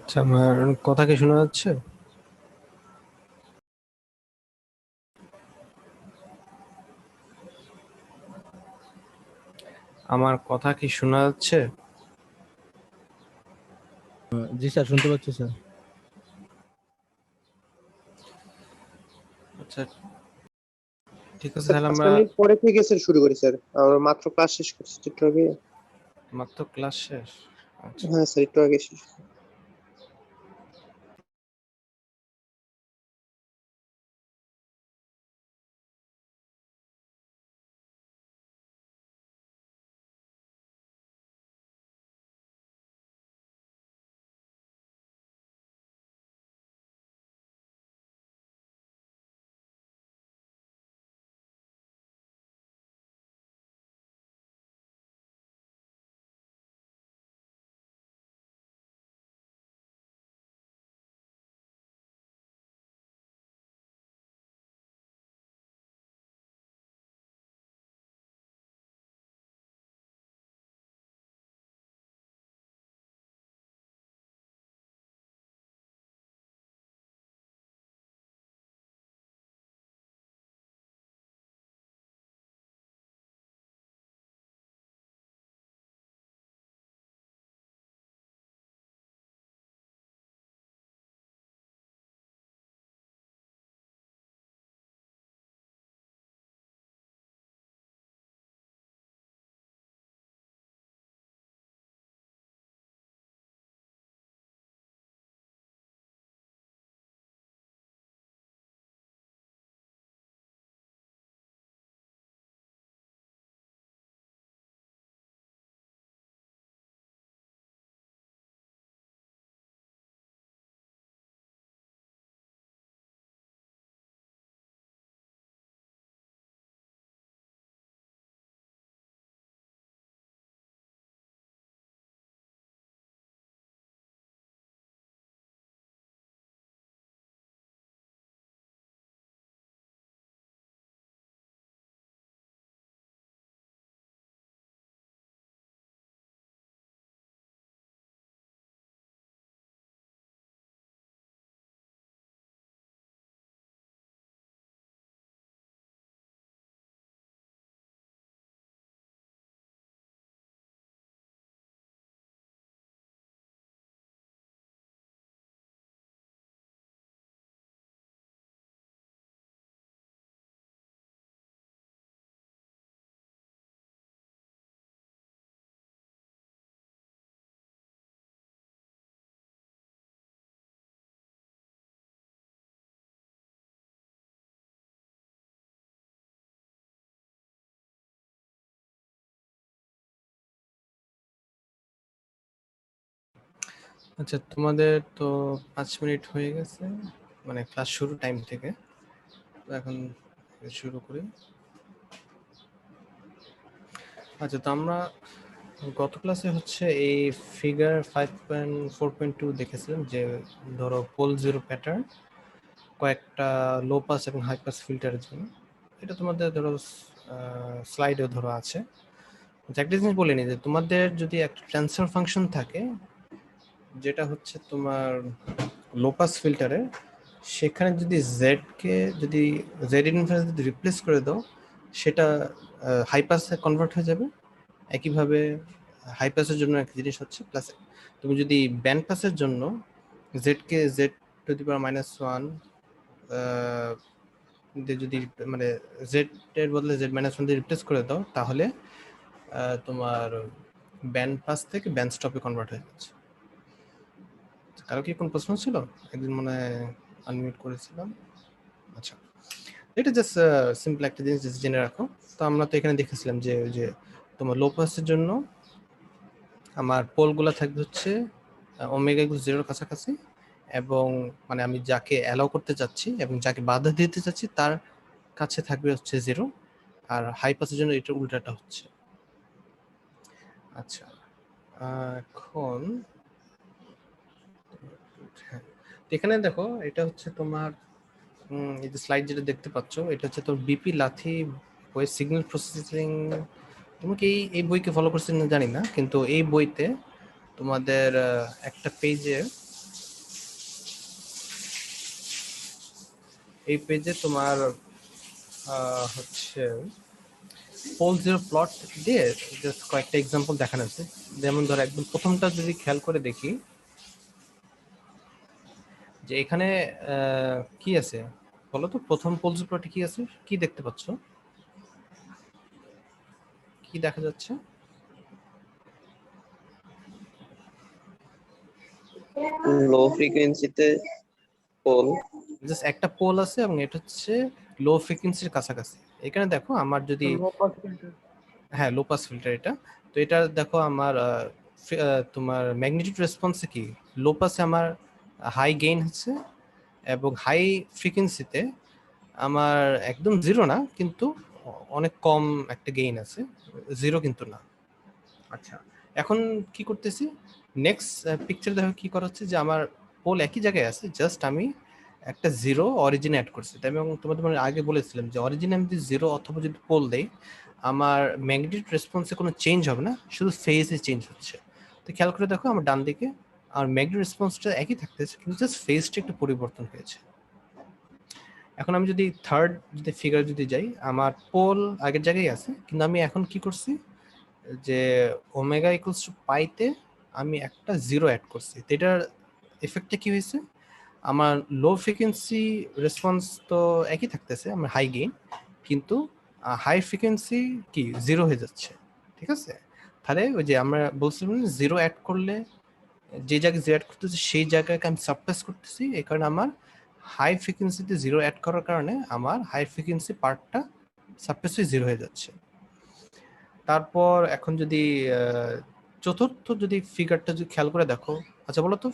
আচ্ছা, আমার কথা কি শোনা যাচ্ছে? আমার কথা কি শোনা যাচ্ছে? জি স্যার, শুনতে পাচ্ছি স্যার। আচ্ছা, ঠিক আছে, স্যার তাহলে 5 আমরা মিনিট পরে থেকে স্যার শুরু করি স্যার। আমরা মাত্র ক্লাস শেষ করছি একটু আগে। মাত্র ক্লাস শেষ। আচ্ছা, হ্যাঁ স্যার, একটু আগে শেষ। আচ্ছা, তোমাদের তো 5 মিনিট হয়ে গেছে, মানে ক্লাস শুরু টাইম থেকে। তো এখন শুরু করি। আচ্ছা, তো আমরা গত ক্লাসে হচ্ছে এই ফিগার 5.4.2 দেখেছিলাম, যে ধরো পোল জিরো প্যাটার্ন কয়েকটা লো পাস এবং হাই পাস ফিল্টারের জন্য। এটা তোমাদের ধরো স্লাইডেও ধরো আছে। একটা জিনিস বলে নিই, যে তোমাদের যদি একটা ট্রান্সফার ফাংশন থাকে যেটা হচ্ছে তোমার লো পাস ফিল্টারে, সেখানে যদি জেডকে যদি জেড ইনভার্স যদি রিপ্লেস করে দাও, সেটা হাই পাসে কনভার্ট হয়ে যাবে। একইভাবে হাই পাসের জন্য একটা জিনিস হচ্ছে প্লাস, তুমি যদি ব্যান্ড পাসের জন্য জেডকে জেড টু দি পাওয়ার -1 যদি মানে জেড এর বদলে জেড -1 দিয়ে রিপ্লেস করে দাও, তাহলে তোমার ব্যান্ড পাস থেকে ব্যান্ড স্টপে কনভার্ট হয়ে যাচ্ছে। কারো কি কোনো প্রশ্ন ছিল? একদিন মনে হয় আনমিউট করেছিলাম। আচ্ছা, এটা জাস্ট সিম্পল একটা জিনিস জাস্ট জেনে রাখো। তো আমরা তো এখানে দেখেছিলাম যে ওই যে তোমার লো পাসের জন্য আমার পোলগুলো থাকবে হচ্ছে ওমেগা ইকুয়াল 0 এর কাছাকাছি, এবং মানে আমি যাকে অ্যালাউ করতে চাচ্ছি এবং যাকে বাধা দিতে চাচ্ছি তার কাছে থাকবে হচ্ছে 0। আর হাই পাসের জন্য এটা উল্টাটা হচ্ছে। আচ্ছা, এখন হ্যাঁ, এখানে দেখো, এটা হচ্ছে তোমার এই যে স্লাইড যেটা দেখতে পাচ্ছ, এটা হচ্ছে তোর বিপি লাথি বই সিগন্যাল প্রসেসিং। তুমি কি এই বইকে ফলো করছো না জানি না, কিন্তু এই বইতে তোমাদের একটা পেজে এই পেজে তোমার হচ্ছে পোল জিরো প্লট দিয়ে জাস্ট কয়েকটা এক্সাম্পল দেখানো আছে। যেমন ধর একদম প্রথমটা যদি খেয়াল করে দেখি যে এখানে কি আছে বলো তো, প্রথম পোল জিরো প্লটে কি আছে, কি দেখতে পাচ্ছ, কি দেখা যাচ্ছে? লো ফ্রিকোয়েন্সিতে পোল। জাস্ট একটা পোল আছে এবং এটা হচ্ছে লো ফ্রিকোয়েন্সির কাছাকাছি। এখানে দেখো আমার যদি হ্যাঁ লো পাস ফিল্টার এটা, তো এটা দেখো আমার তোমার ম্যাগনেটিক রেসপন্সে কি লো পাসে আমার হাই গেইন হচ্ছে এবং হাই ফ্রিকোয়েন্সিতে আমার একদম জিরো না কিন্তু অনেক কম একটা গেইন আছে, জিরো কিন্তু না। আচ্ছা এখন কি করতেছি, নেক্সট পিকচার দেখো কি করা হচ্ছে যে আমার পোল একই জায়গায় আছে, জাস্ট আমি একটা জিরো অরিজিনে অ্যাড করছি। তাই এবং তোমাদের আগে বলেছিলাম যে অরিজিনে আমি যদি জিরো অথবা যদি পোল দেই আমার ম্যাগনেটিক রেসপন্সে কোনো চেঞ্জ হবে না, শুধু ফেজে চেঞ্জ হচ্ছে। তো খেয়াল করে দেখো আমার ডান দিকে আর ম্যাগনেটিক রেসপন্সটা একই থাকতেছে কিন্তু জাস্ট ফেজটা একটু পরিবর্তন হয়েছে। এখন আমি যদি থার্ড যদি ফিগার যদি যাই, আমার পোল আগের জায়গায় আছে কিন্তু আমি এখন কি করছি যে ওমেগা ইকুয়ালস টু পাইতে আমি একটা জিরো অ্যাড করছি। তো এটার এফেক্টটা কি হয়েছে, আমার লো ফ্রিকোয়েন্সি রেসপন্স তো একই থাকতেছে আমার হাই গেইন, কিন্তু হাই ফ্রিকোয়েন্সি কি জিরো হয়ে যাচ্ছে। ঠিক আছে, তাহলে ওই যে আমরা বলছিলাম জিরো অ্যাড করলে যে জায়গায় জিরো অ্যাড করতেছি সেই জায়গাকে আমি সাবপ্রেস করতেছি, এই কারণে আমার হাই ফ্রিকোয়েন্সিতে জিরো অ্যাড করার কারণে আমার হাই ফ্রিকোয়েন্সি পার্টটা সাবপ্রেস হয়ে জিরো হয়ে যাচ্ছে। তারপর এখন যদি চতুর্থ যদি ফিগারটা যদি খেয়াল করে দেখো, আচ্ছা বলো তো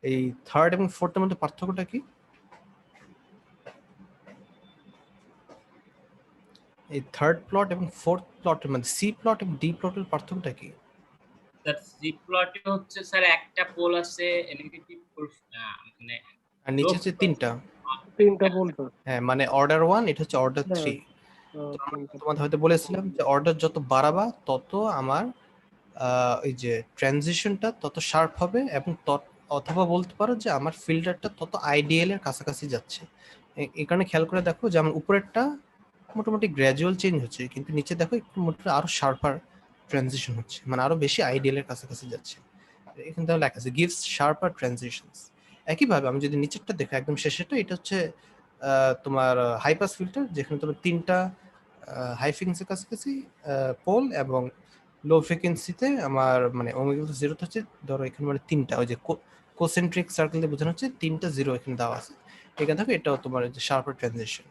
এই থার্ড এবং ফোর্থের মধ্যে পার্থক্যটা কি? এই থার্ড প্লট এবং ফোর্থ প্লটের মধ্যে সি প্লট এবং ডি প্লটের পার্থক্যটা কি? স্যার সি প্লটে হচ্ছে স্যার একটা পোল আছে নেগেটিভ মানে আর নিচে হচ্ছে তিনটা পোল। হ্যাঁ মানে অর্ডার 1, এটা হচ্ছে অর্ডার 3। তোমাদের হয়তো বলেছিলাম যে অর্ডার যত বাড়াবা তত আমার এই যে ট্রানজিশনটা তত শার্প হবে এবং অথবা বলতে পারো যে আমার ফিল্টারটা তত আইডিয়াল এর কাছাকাছি যাচ্ছে। এই কারণে খেয়াল করে দেখো যে আমার উপরেরটা মোটামুটি গ্র্যাজুয়াল চেঞ্জ হচ্ছে কিন্তু নিচে দেখো একটু মোটামুটি আরো শার্পার ট্রানজিশন হচ্ছে, মানে আরো বেশি আইডিয়াল এর কাছাকাছি যাচ্ছে। এখানে তাহলে লেখা আছে গিভস শার্পার ট্রানজিশনস। একইভাবে আমি যদি নিচেরটা দেখো একদম শেষেরটা, এটা হচ্ছে তোমার হাই পাস ফিল্টার যেখানে তোমার তিনটা হাই ফ্রিকোয়েন্সির কাছাকাছি পোল এবং লো ফ্রিকোয়েন্সিতে আমার মানে ওমেগা জিরো হচ্ছে ধরো এখানে মানে তিনটা ওই যে কোসেন্ট্রিক সার্কেল দিয়ে বোঝানো হচ্ছে তিনটা জিরো এখানে দেওয়া আছে। এখানে থাকবে এটাও তোমার যে শার্পার ট্রানজিশন।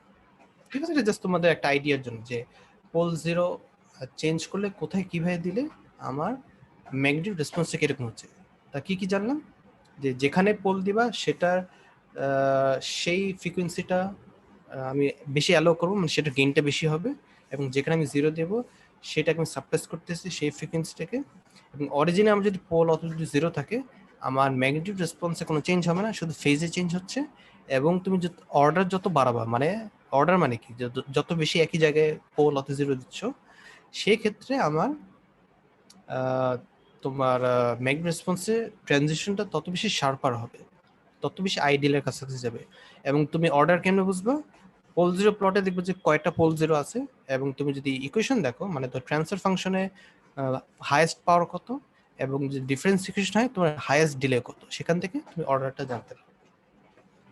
ঠিক আছে, এটা জাস্ট তোমাদের একটা আইডিয়ার জন্য যে পোল জিরো চেঞ্জ করলে কোথায় কিভাবে দিলে আমার ম্যাগনেটিক রেসপন্সটা কিরকম হচ্ছে। তা কি কি জানলাম যে যেখানে পোল দিবা সেটার সেই ফ্রিকোয়েন্সিটা আমি বেশি অ্যালো করবো, মানে সেটা গেইনটা বেশি হবে, এবং যেখানে আমি জিরো দেবো সেটাকে আমি সাপ্রেস করতেছি সেই ফ্রিকোয়েন্সিটাকে। এবং অরিজিনে আমার যদি পোল অথবা যদি জিরো থাকে আমার ম্যাগনেটিক রেসপন্সে কোনো চেঞ্জ হবে না, শুধু ফেজে চেঞ্জ হচ্ছে। এবং তুমি অর্ডার যত বাড়াবা, মানে অর্ডার মানে কি যত বেশি একই জায়গায় পোল অথবা জিরো দিচ্ছ সেই ক্ষেত্রে আমার তোমার ম্যাগনেটিক রেসপন্সে ট্রানজিশনটা তত বেশি শার্পার হবে, তত বেশি আইডিয়ালের কাছাকাছি যাবে। এবং তুমি অর্ডার কেন বুঝবা, পোল জিরো প্লটে দেখবে যে কয়টা পোল জিরো আছে, এবং তুমি যদি ইকুয়েশন দেখো মানে তো ট্রান্সফার ফাংশনে হাইয়েস্ট পাওয়ার কত এবং যদি ডিফারেন্স ইকুয়েশন হয় তোমার হাইয়েস্ট ডিলে কত, সেখান থেকে তুমি অর্ডারটা জানতে পারো।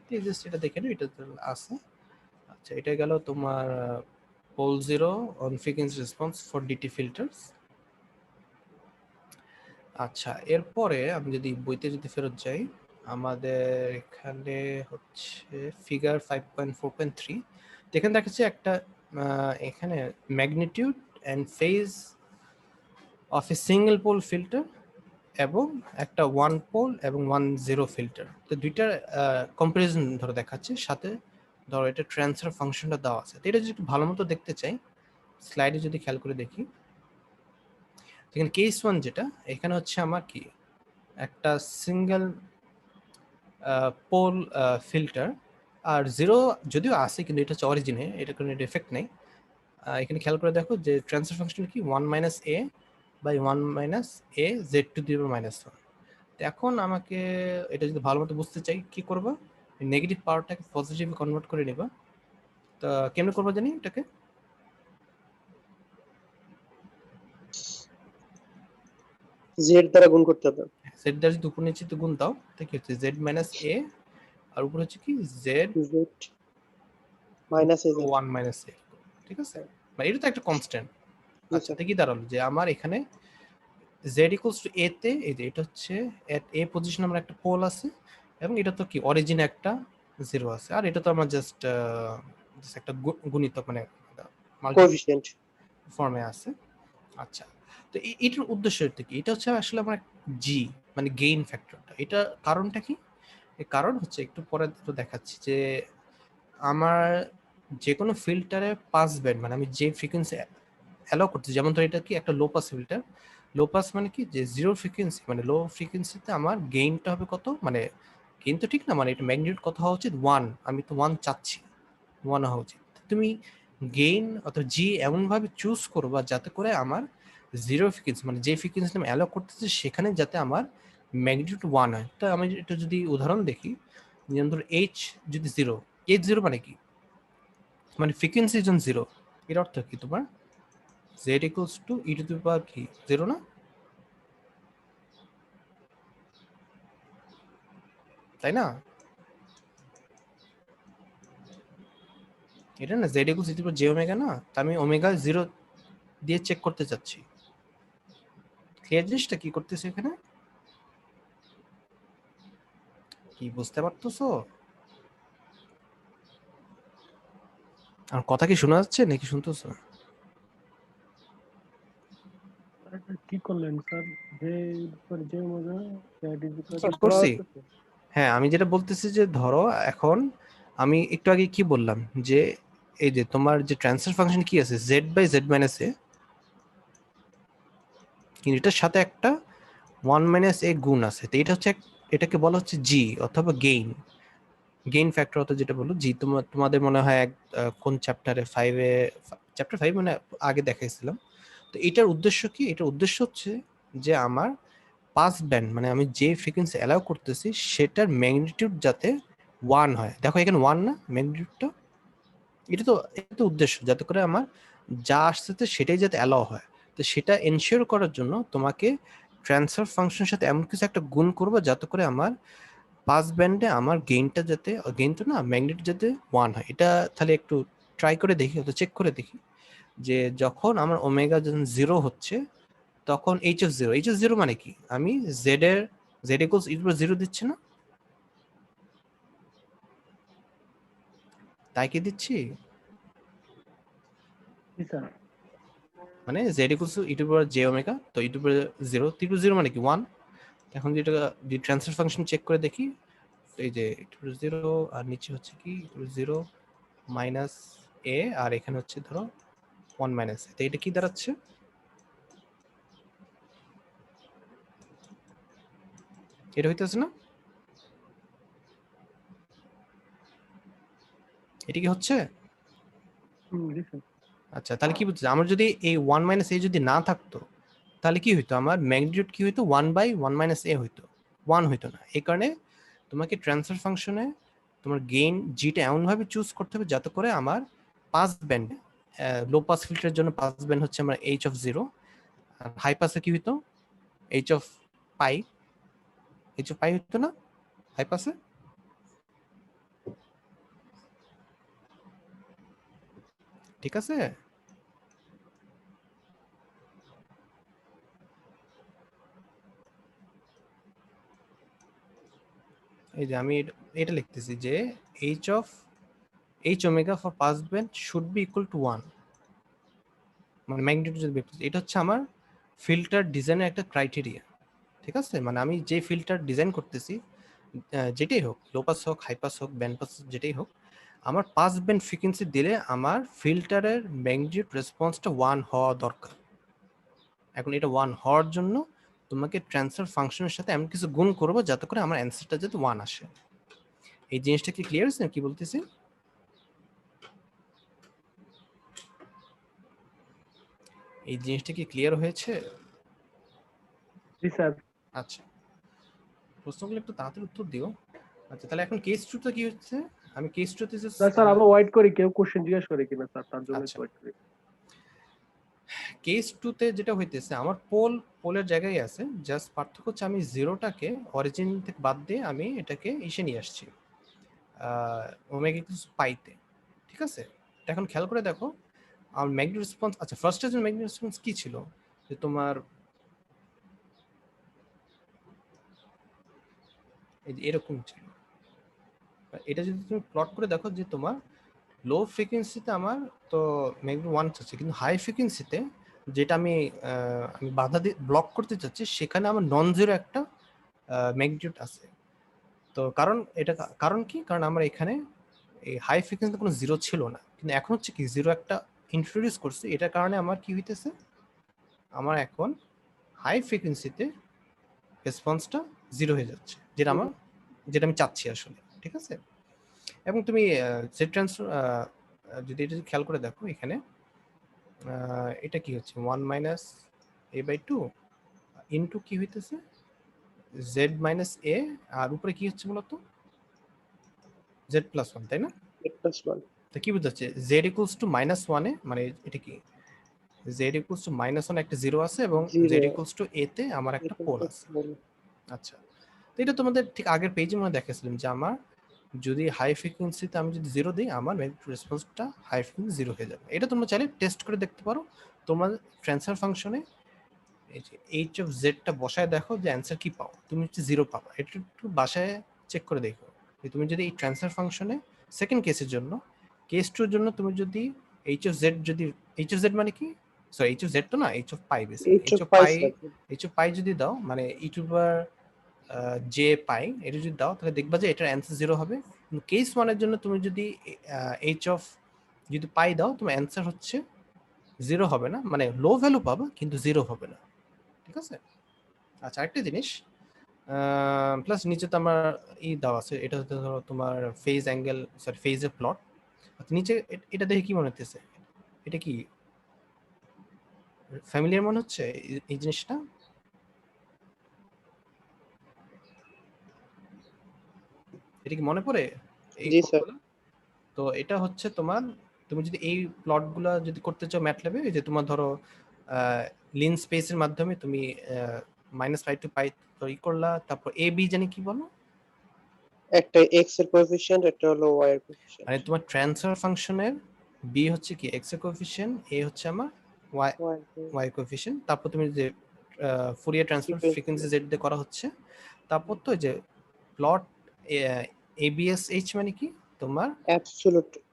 ঠিক আছে, এটা দেখে নাও, এটা আছে। আচ্ছা এটা গেল তোমার pole zero on frequency response for DT filters. আচ্ছা এরপরে আমি যদি বইতে যদি ফেরত যাই, আমাদের এখানে হচ্ছে ফিগার 5.4.3, এখানে দেখাচ্ছে একটা এখানে magnitude and phase of a single pole filter এবং একটা ওয়ান পোল এবং 1 ফিল্টার। তো দুইটার কম্পারিজন ধরো দেখাচ্ছে, সাথে ধরো এটা ট্রান্সফার ফাংশনটা দেওয়া আছে। তো এটা যদি একটু ভালো মতো দেখতে চাই স্লাইডে যদি খেয়াল করে দেখি, এখানে কেস 1 যেটা এখানে হচ্ছে আমার কি একটা সিঙ্গেল পোল ফিল্টার, আর জিরো যদিও আছে কিন্তু এটা হচ্ছে অরিজিনে, এটা কোনো এফেক্ট নেই। এখানে খেয়াল করে দেখো যে ট্রান্সফার ফাংশন কি 1 - a বাই 1 - a z⁻⁻1। তো এখন আমাকে এটা যদি ভালো মতো বুঝতে চাই কি করবো, নেগেটিভ পাওয়ারটাকে পজিটিভে কনভার্ট করে নেবা তো কেমনে করবো জানি এটাকে? জেড দ্বারা গুণ করতে হবে। জেড দ্বারা যদি উপর নিচে গুণ দাও তাহলে কি হচ্ছে জেড মাইনাস এ, আর উপর হচ্ছে কি z z minus a z. 1 minus a, ঠিক আছে? মানে এটা তো একটা কনস্ট্যান্ট। জি আচ্ছা স্যার। তো কি দাঁড়ালো যে আমার এখানে জেড ইকুয়ালস টু এ তে, এই যে এটা হচ্ছে এট এ পজিশন আমার একটা পোল আছে, এবং এটা তো কি অরিজিন একটা 0 আছে, আর এটা তো আমার জাস্ট একটা গুণিতক, মানে মাল্টি কোএফিশিয়েন্ট। ফর্মে আছে। আচ্ছা, তো এটার উদ্দেশ্যটা কি? এটা হচ্ছে আসলে আমার জি, মানে গেইন ফ্যাক্টরটা। এটা কারণটা কি? এর কারণ হচ্ছে একটু পরে তো দেখাচ্ছি যে আমার যে কোনো ফিল্টারে পাস ব্যান্ড, মানে আমি যে ফ্রিকোয়েন্সি অ্যালাউ করছি, যেমন ধর এটা কি একটা low pass filter. Low pass মানে কি যে জিরো ফ্রিকোয়েন্সি, মানে লো ফ্রিকোয়েন্সিতে আমার গেইনটা হবে কত, মানে গেইন তো ঠিক না, মানে এটা ম্যাগনিটিউড কত হওয়া উচিত 1, আমি তো 1 চাচ্ছি, 1 হওয়া উচিত। তুমি গেইন অথবা জি এমনভাবে চুজ করবা যাতে করে আমার জিরো ফ্রিকোয়েন্সি, মানে যে ফ্রিকোয়েন্সি আমি অ্যালাউ করতেছি সেখানে যাতে আমার ম্যাগনিটিউড 1 হয়। তো আমি এটা যদি উদাহরণ দেখি, যেমন ধর এইচ যদি 0, এইচ 0 মানে কি, মানে ফ্রিকোয়েন্সি যখন 0, এর অর্থ কি তোমার z equals to e to the power কি 0 না, তাই না? এটা না z equals e to the power j omega না, তা আমি ওমেগা 0 দিয়ে চেক করতে চাচ্ছি। ক্লিয়ার জিনিসটা কি করতেছি এখানে? কি বুঝতে পারতেছো? আর কথা কি শোনা যাচ্ছে নাকি শুনতেছো? কি করলেন স্যার? যে omega that is equal sir to শোনা করছি। যাচ্ছে? হ্যাঁ, আমি যেটা বলতেছি যে ধরো এখন আমি একটু আগে কি বললাম যে এই যে তোমার যে ট্রান্সফার ফাংশন কি আছে z বাই z মাইনাস এ, কিন্তু এটার সাথে একটা 1 মাইনাস এ গুণ আছে। তো এটা হচ্ছে এটাকে বলা হচ্ছে জি অথবা গেইন, গেইন ফ্যাক্টর অত যেটা বলো জি। তোমাদের মনে হয় কোন চ্যাপ্টারে 5 এ, চ্যাপ্টার 5 মানে আগে দেখাইছিলাম। তো এটার উদ্দেশ্য কি? এটার উদ্দেশ্য হচ্ছে যে আমার পাস ব্যান্ড, মানে আমি যে ফ্রিকোয়েন্সি অ্যালাউ করতেছি সেটার ম্যাগনিটিউড যাতে 1 হয়। দেখো এখানে 1 না ম্যাগনিটিউডটা, এটা তো উদ্দেশ্য যাতে করে আমার যা আসছে সেটাই যাতে অ্যালাউ হয়। তো সেটা এনশিওর করার জন্য তোমাকে ট্রান্সফার ফাংশনের সাথে এমন কিছু একটা গুণ করবো যাতে করে আমার পাস ব্যান্ডে আমার গেইনটা যাতে, গেইন তো না ম্যাগনিটিউড যাতে 1 হয়। এটা তাহলে একটু ট্রাই করে দেখি, অথবা চেক করে দেখি যে যখন আমার ওমেগা যখন 0 হচ্ছে তখন এইচ অফ 0, এইচ অফ 0 মানে কি, আমি জেড এর জেড ইকুয়ালস ই টু পাওয়ার 0 দিচ্ছি না, তাই কি দিচ্ছি? জি স্যার। মানে Z equals E to power J omega, তো ই টু পাওয়ার 0, ই টু 0 মানে কি 1। এখন যেটা যদি ট্রান্সফার ফাংশন চেক করে দেখি, এই যে ই টু পাওয়ার 0 আর নিচে হচ্ছে কি ই টু পাওয়ার 0 মাইনাস এ, আর এখানে হচ্ছে ধরো 1 মাইনাস এ, তো এটা কি দাঁড়াচ্ছে? এটা হইতেছে না? এটা কি হচ্ছে? জি স্যার। আচ্ছা তাহলে কি বুঝছে, আমার যদি এই 1 মাইনাস এ যদি না থাকতো তাহলে কি হইতো, আমার ম্যাগনিটিউড কি হইতো 1 বাই 1 মাইনাস এ হইতো, 1 হইতো না। এই কারণে তোমাকে ট্রান্সফার ফাংশনে তোমার গেইন জিটা এমনভাবে চুজ করতে হবে যাতে করে আমার পাস ব্যান্ড, লো পাস ফিল্টারের জন্য পাস ব্যান্ড হচ্ছে আমার এইচ অফ 0, আর হাই পাসে কি হইতো H of pi, H of পাই হইতো না হাই পাসে? ঠিক আছে? এই যে আমি এটা লিখতেছি যে H of H omega for pass band should be equal to 1, মানে ম্যাগনিটিউড যদি বের করছি, এটা হচ্ছে আমার ফিল্টার ডিজাইনের একটা ক্রাইটেরিয়া। ঠিক আছে, মানে আমি যে ফিল্টার ডিজাইন করতেছি যেটাই হোক, লো পাস হোক হাই পাস হোক ব্যান্ড পাস যেটাই হোক, আমার পাস ব্যান্ড ফ্রিকোয়েন্সি দিলে আমার ফিল্টারের ম্যাগনিটিউড রেসপন্সটা 1 হওয়া দরকার। এখন এটা 1 হওয়ার জন্য তোমাকে ট্রান্সফার ফাংশনের সাথে এমন কিছু গুণ করবো যাতে করে আমার অ্যান্সারটা যাতে 1 আসে। এই জিনিসটা কি ক্লিয়ার হয়েছে কি বলতেছি? এই জিনিসটা কি ক্লিয়ার হয়েছে? জি স্যার। আচ্ছা, প্রশ্নগুলো একটু তাড়াতাড়ি উত্তর দিও। আচ্ছা তাহলে এখন কেস টুটা কি হচ্ছে, আমি কেস টুতে জাস্ট স্যার আমরা ওয়েট করি, কেউ কোশ্চেন জিজ্ঞেস করে কিনা স্যার, তার জন্য আচ্ছা। ওয়েট করি। কেস টুতে যেটা হইতেছে আমার পোলের জায়গায় আছে, জাস্ট পার্থক্য হচ্ছে আমি জিরোটাকে অরিজিন থেকে বাদ দিয়ে আমি এটাকে এসে নিয়ে আসছি ওমেগা ইকুয়ালস পাইতে, ঠিক আছে? এখন খেয়াল করে দেখো আমার ম্যাগনেটিক রেসপন্স, আচ্ছা ফার্স্টের জন্য ম্যাগনেটিক রেসপন্স কি ছিল, যে তোমার এই যে এরকম ছিল। এটা যদি তুমি প্লট করে দেখো যে তোমার লো ফ্রিকোয়েন্সিতে আমার তো ম্যাগনেটিক 1 আছে, কিন্তু হাই ফ্রিকোয়েন্সিতে যেটা আমি বাধা দিয়ে ব্লক করতে চাচ্ছি সেখানে আমার নন জিরো একটা ম্যাগনিটিউড আছে। তো কারণ কি, কারণ আমরা এখানে এই হাই ফ্রিকোয়েন্সিতে কোনো জিরো ছিল না, কিন্তু এখন হচ্ছে কি জিরো একটা ইন্ট্রোডিউস করছে, এটার কারণে আমার কি হইতেছে, আমার এখন হাই ফ্রিকোয়েন্সিতে রেসপন্সটা জিরো হয়ে যাচ্ছে, যেটা আমি চাচ্ছি আসলে, ঠিক আছে? এবং তুমি সেট ট্রান্সফার যদি এটা খেয়াল করে দেখো এখানে এটা কি হচ্ছে 1 মাইনাস a/2 ইনটু কি হইতেছে z মাইনাস a, আর উপরে কি হচ্ছে বলতো z প্লাস 1, তাই না? তো কি বুঝাচ্ছে z ইকুয়ালস টু -1 এ, মানে এটা কি z ইকুয়ালস টু -1 একটা জিরো আছে এবং z ইকুয়ালস টু a তে আমার একটা পোল আছে। আচ্ছা, তো এটা তোমাদের ঠিক আগের পেজে মনে দেখাছিলাম যে আমার যদি হাই ফ্রিকোয়েন্সিতে আমি যদি জিরো দিই আমার ম্যাগনেটিক রেসপন্সটা হাই ফ্রিকোয়েন্সি জিরো হয়ে যাবে। এটা তোমরা চাইলে টেস্ট করে দেখতে পারো, তোমার ট্রান্সফার ফাংশনে এই যে এইচ অফ জেডটা বসায় দেখো যে অ্যান্সার কি পাও, তুমি হচ্ছে জিরো পাবা। এটা একটু বাসায় চেক করে দেখো যে তুমি যদি এই ট্রান্সফার ফাংশনে সেকেন্ড কেসের জন্য, কেস টুর জন্য তুমি যদি এইচ অফ জেড যদি, এইচ অফ জেড মানে কি, সরি এইচ অফ জেড তো না, H of pi basically, H of পাই যদি দাও মানে ই টু পাওয়ার জে পাই, এটা যদি দাও তাহলে দেখবা যে এটার অ্যান্সার জিরো হবে। কিন্তু কেস ওয়ানের জন্য তুমি যদি এইচ অফ যদি পাই দাও তোমার অ্যান্সার হচ্ছে জিরো হবে না, মানে লো ভ্যালু পাবা কিন্তু জিরো হবে না, ঠিক আছে? আচ্ছা, আরেকটা জিনিস প্লাস নিচে তো আমার দেওয়া আছে, এটা হচ্ছে ধরো তোমার ফেজ অ্যাঙ্গেল, সরি ফেজের প্লট। নিচে এটা দেখে কি মনে হচ্ছে, এটা কি ফ্যামিলিয়ার মনে হচ্ছে এই জিনিসটা? এটা কি মনে পড়ে এই কোডগুলো? তো এটা হচ্ছে তোমার, তুমি যদি এই প্লটগুলো যদি করতে চাও ম্যাটল্যাবে, এই যে তোমার ধরো লিন স্পেসের মাধ্যমে তুমি -5 টু পাই তৈরি করলা, তারপর এ বি জানি কি বলো, একটা এক্স এর কোএফিসিয়েন্ট, একটা হলো ওয়াই এর কোএফিসিয়েন্ট, মানে তোমার ট্রান্সফার ফাংশনের বি হচ্ছে কি এক্স এর কোএফিসিয়েন্ট, এ হচ্ছে আমার ওয়াই কোএফিসিয়েন্ট, তারপর তুমি যে ফুরিয়ার ট্রান্সফার ফ্রিকোয়েন্সি জেড দিয়ে করা হচ্ছে, তারপর তো যে প্লট এবিএসএইচ মানে কি তোমার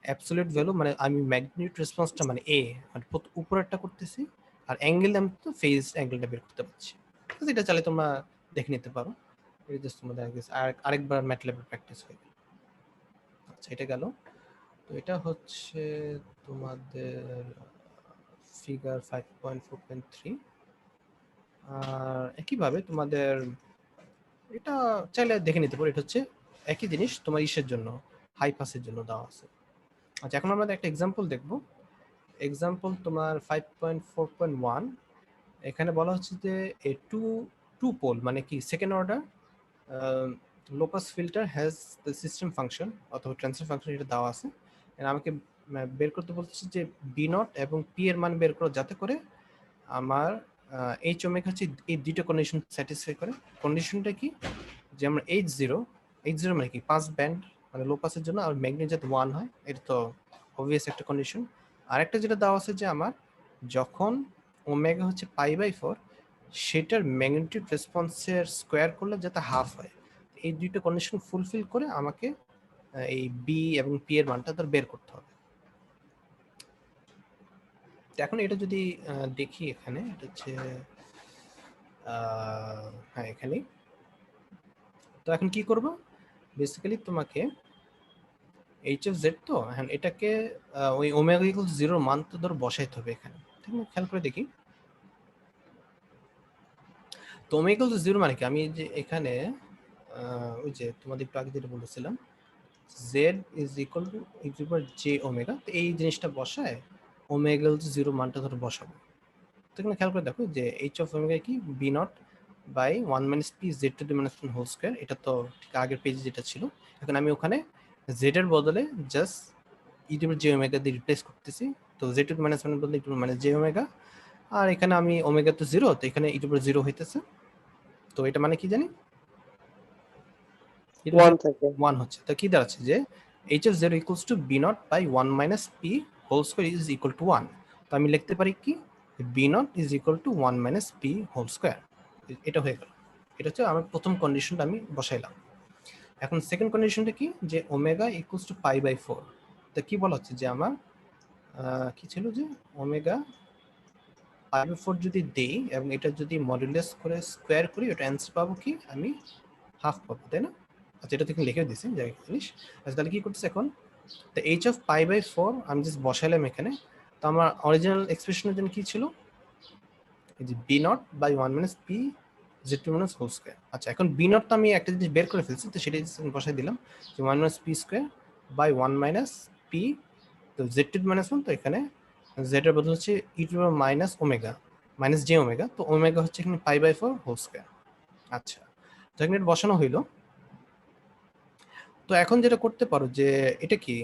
অ্যাবসলিউট ভ্যালু, মানে আমি ম্যাগনিটিউড রেসপন্সটা মানে এ মানে উপরেরটা করতেছি, আর অ্যাঙ্গেল আমি তো ফেজ অ্যাঙ্গেলটা বের করতে পারছি। ঠিক আছে, এটা চাইলে তোমরা দেখে নিতে পারো, এটা জাস্ট তোমাদের আরেকবার ম্যাটল্যাবে প্র্যাকটিস হয়ে গেল। আচ্ছা, এটা গেল। তো এটা হচ্ছে তোমাদের ফিগার 5.4.3। আর একইভাবে তোমাদের এটা চাইলে দেখে নিতে পারো, এটা হচ্ছে একই জিনিস তোমার ইসের জন্য, হাই পাসের জন্য দেওয়া আছে। আচ্ছা, এখন আমরা একটা এক্সাম্পল দেখব। এক্সাম্পল তোমার 5.4.1, এখানে বলা হচ্ছে যে এ টু পোল মানে কি second order low pass filter has the system function অথবা ট্রান্সফার ফাংশন, এটা দেওয়া আছে। আমাকে বের করতে বলছে যে বি নট এবং পি এর মান বের করো যাতে করে আমার এইচ ওমেগা হচ্ছে এই দুটো কন্ডিশন স্যাটিসফাই করে। কন্ডিশনটা কি, যে আমরা H0 মানে কি পাস ব্যান্ড মানে লো পাসের জন্য, আর ম্যাগনেট যাতে 1 হয়, এটা তো অবভিয়াস একটা কন্ডিশন। আরেকটা যেটা দেওয়া আছে যে আমার যখন ওমেগা হচ্ছে π/4 সেটার ম্যাগনেটিক রেসপন্সের স্কোয়ার করলে যাতে হাফ হয়, এই দুইটা কন্ডিশন ফুলফিল করে আমাকে এই বি এবং পি এর মানটা তার বের করতে হবে। এখন এটা যদি দেখি এখানে, এটা হচ্ছে হ্যাঁ এখানে। তো এখন কি করব, বেসিক্যালি তোমাকে এইচ অফ জেড তো হ্যাঁ এটাকে ওই ওমেগা ইকুয়ালস 0 মান তো ধর বসাইতে হবে এখানে, ঠিক আছে? খেয়াল করে দেখি তো ওমেগা ইকুয়ালস 0 মানে কি, আমি যে এখানে ওই যে তোমাদের একটু আগে যেটা বলেছিলাম z is equal two j omega, তো এই জিনিসটা বসায় ওমেগা ইকুয়ালস 0 মানটা ধর বসাবো। তো এখানে খেয়াল করে দেখো যে এইচ অফ ওমেগা কি b not by 1 minus p z to the minus 1 whole square, এটা তো ঠিক আগের পেজে যেটা ছিল। এখন আমি ওখানে জেড এর বদলে জাস্ট ই টু জে ওমেগা দিয়ে রিপ্লেস করতেছি। তো জেড টু মাইনাস ওয়ান বদলে ই টু মাইনাস জে ওমেগা, আর এখানে আমি ওমেগা তো জিরো, তো এখানে ই টু জিরো হইতেছে। তো এটা মানে কি জানি, 1 থাকে। 1 হচ্ছে। তো কি দাঁড়াচ্ছে যে h of 0 equals to b naught by 1 minus p whole square is equal to 1। তো আমি লিখতে পারি কি b naught is equal to 1 minus p whole square। এটা হয়ে গেল। এটা হচ্ছে আমার প্রথম কন্ডিশনটা আমি বসাইলাম। এখন সেকেন্ড কন্ডিশনটা কি, যে omega equals to pi by 4। তো কি বলা হচ্ছে যে আমার কি ছিল যে ওমেগা পাই বাই 4 যদি দেই এবং এটা যদি মডুলাস করে স্কোয়ার করি, ওটা অ্যান্সার পাবো কি, আমি হাফ পাবো, তাই না? আচ্ছা, এটা থেকে লিখে দিয়েছি যাই জিনিস। আচ্ছা, তাহলে কি করতেছে এখন, তো এইচ অফ পাই বাই 4 আমি জাস্ট বসাইলাম এখানে। তো আমার অরিজিনাল এক্সপ্রেশনের জন্য কি ছিল, এই যে b not by 1 minus p z to minus whole square. আচ্ছা, এখন বি নট তো আমি একটা জিনিস বের করে ফেলছি, তো সেটাই বসাই দিলাম যে 1 minus p square by 1 minus p, তো জেড টু মাইনাস 1, তো এখানে জেড এর বদল হচ্ছে e to minus omega minus j omega, তো ওমেগা হচ্ছে এখানে পাই বাই 4 হোল স্কোয়ার। আচ্ছা, তো এখানে এটা বসানো হইলো। তো এখন যেটা করতে পারো যে এটা কি,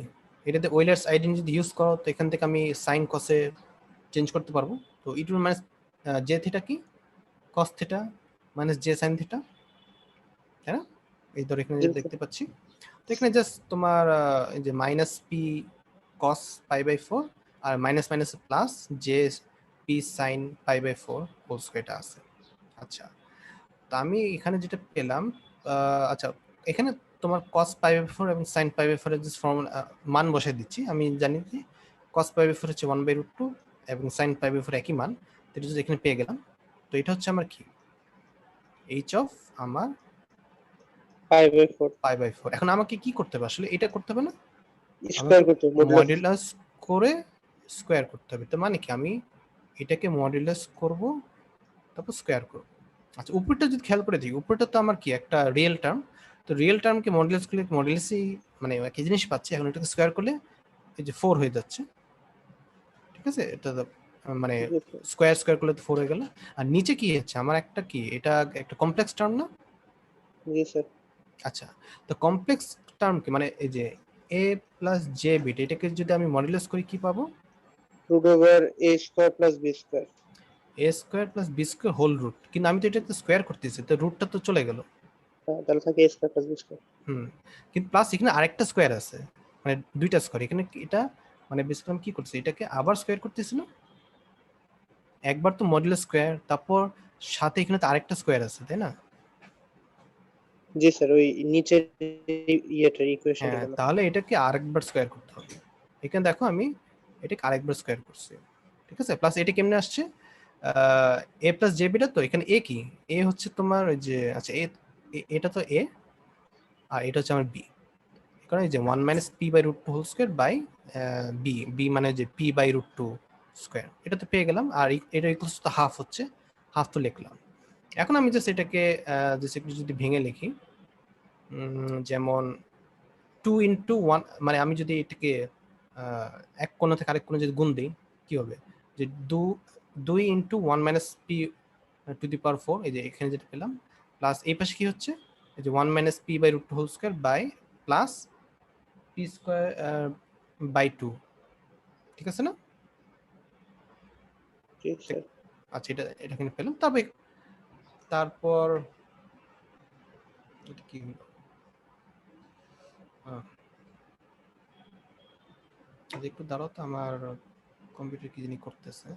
এটাতে ওয়েলার্স আইডেন্টি যদি ইউজ করো, তো এখান থেকে আমি সাইন কসে চেঞ্জ করতে পারবো। তো ই টু মাইনাস জে থিটা কি, cos theta minus J sine theta, তাই না? এই ধর এখানে জি, দেখতে পাচ্ছি। তো এখানে জাস্ট তোমার এই যে minus p cos pi by 4 আর minus minus plus j p sine pi by 4 whole স্কোয়ারটা আছে। আচ্ছা, তো আমি এখানে যেটা পেলাম, আচ্ছা এখানে তোমার cos পাই বাই 4 এবং sin পাই বাই 4 এর জাস্ট ফর্মুলা মান বসাই দিচ্ছি। আমি জানি যে cos পাই বাই 4 হচ্ছে 1/√2 এবং sin পাই বাই 4 একই মান, তো এটা যদি এখানে পেয়ে গেলাম। তো এটা হচ্ছে আমার কি, h অফ আমার 5/4 পাই বাই 4। এখন আমাকে কি করতে হবে, আসলে এটা করতে হবে না, স্কয়ার আমাকে করতে মডুলাস। মডুলাস করে স্কোয়ার করতে হবে। তো মানে কি, আমি এটাকে মডুলাস করব তারপর স্কোয়ার করব। আচ্ছা, উপরটা যদি খেয়াল করে দিই, উপরটা তো আমার কি একটা রিয়েল টার্ম, তো রিয়েল টার্মকে মডুলাস করলে মডুলাসই মানে একই জিনিস পাচ্ছি। এখন এটাকে স্কোয়ার করলে এই যে 4 হয়ে যাচ্ছে, ঠিক আছে? এটা তো মানে জি স্যার। স্কোয়ার স্কোয়ার করলে তো 4 হয়ে গেল। আর নিচে কি হচ্ছে আমার একটা কি, এটা একটা কমপ্লেক্স টার্ম না? জি স্যার। আচ্ছা, তো কমপ্লেক্স টার্ম কি, মানে এই যে a প্লাস জে বিট, এটাকে যদি আমি মডুলাস করি কি পাবো, √a² + b²। a square plus b square whole root. কিন্তু আমি তো এটাকে স্কোয়ার করতেছি, তো রুটটা তো চলে গেল। হ্যাঁ, তাহলে থাকে a² + b²। হুম, কিন্তু প্লাস এখানে আরেকটা স্কোয়ার আছে, মানে দুইটা স্কোয়ার এখানে এটা, মানে বেসিক্যালি আমি কি করছি, এটাকে আবার স্কোয়ার করতেছি না, একবার তো মডুলাস স্কোয়ার, তারপর সাথে এখানে তো আরেকটা স্কোয়ার আছে, তাই না? জি স্যার, ওই নিচের ইয়েটার ইকুয়েশনটা হ্যাঁ, কেন? তাহলে এটাকে আরেকবার স্কোয়ার করতে হবে। এখানে দেখো আমি এটাকে আরেকবার স্কোয়ার করছি, ঠিক আছে? প্লাস এটা কেমনে আসছে, এ প্লাস জে বিটা, তো এখানে এ কি, এ হচ্ছে তোমার ওই যে, আচ্ছা এটা তো এ, আর এটা হচ্ছে আমার বি। কারণ এই যে 1 minus p by root two whole square by b, b মানে যে p by root two square, এটা তো পেয়ে গেলাম। আর এটা ইকুয়ালস তো হাফ হচ্ছে, হাফ তো লিখলাম। এখন আমি জাস্ট এটাকে জাস্ট একটু যদি ভেঙে লিখি, যেমন 2 × 1, মানে আমি যদি এটাকে এক কোণ থেকে আরেক কোণে যদি গুণ দিই কি হবে, যে 2 × 1 minus P two the power 4, এই যে এখানে যেটা পেলাম, প্লাস এই পাশে কি হচ্ছে, এই যে 1 minus p by root two whole square by plus p square by 2, ঠিক আছে না? জি স্যার। আচ্ছা, এটা এটা এখানে পেলাম। তবে তারপর এটা কি হলো, একটু দাঁড়াও তো, আমার কম্পিউটার কি জানি করতেছে।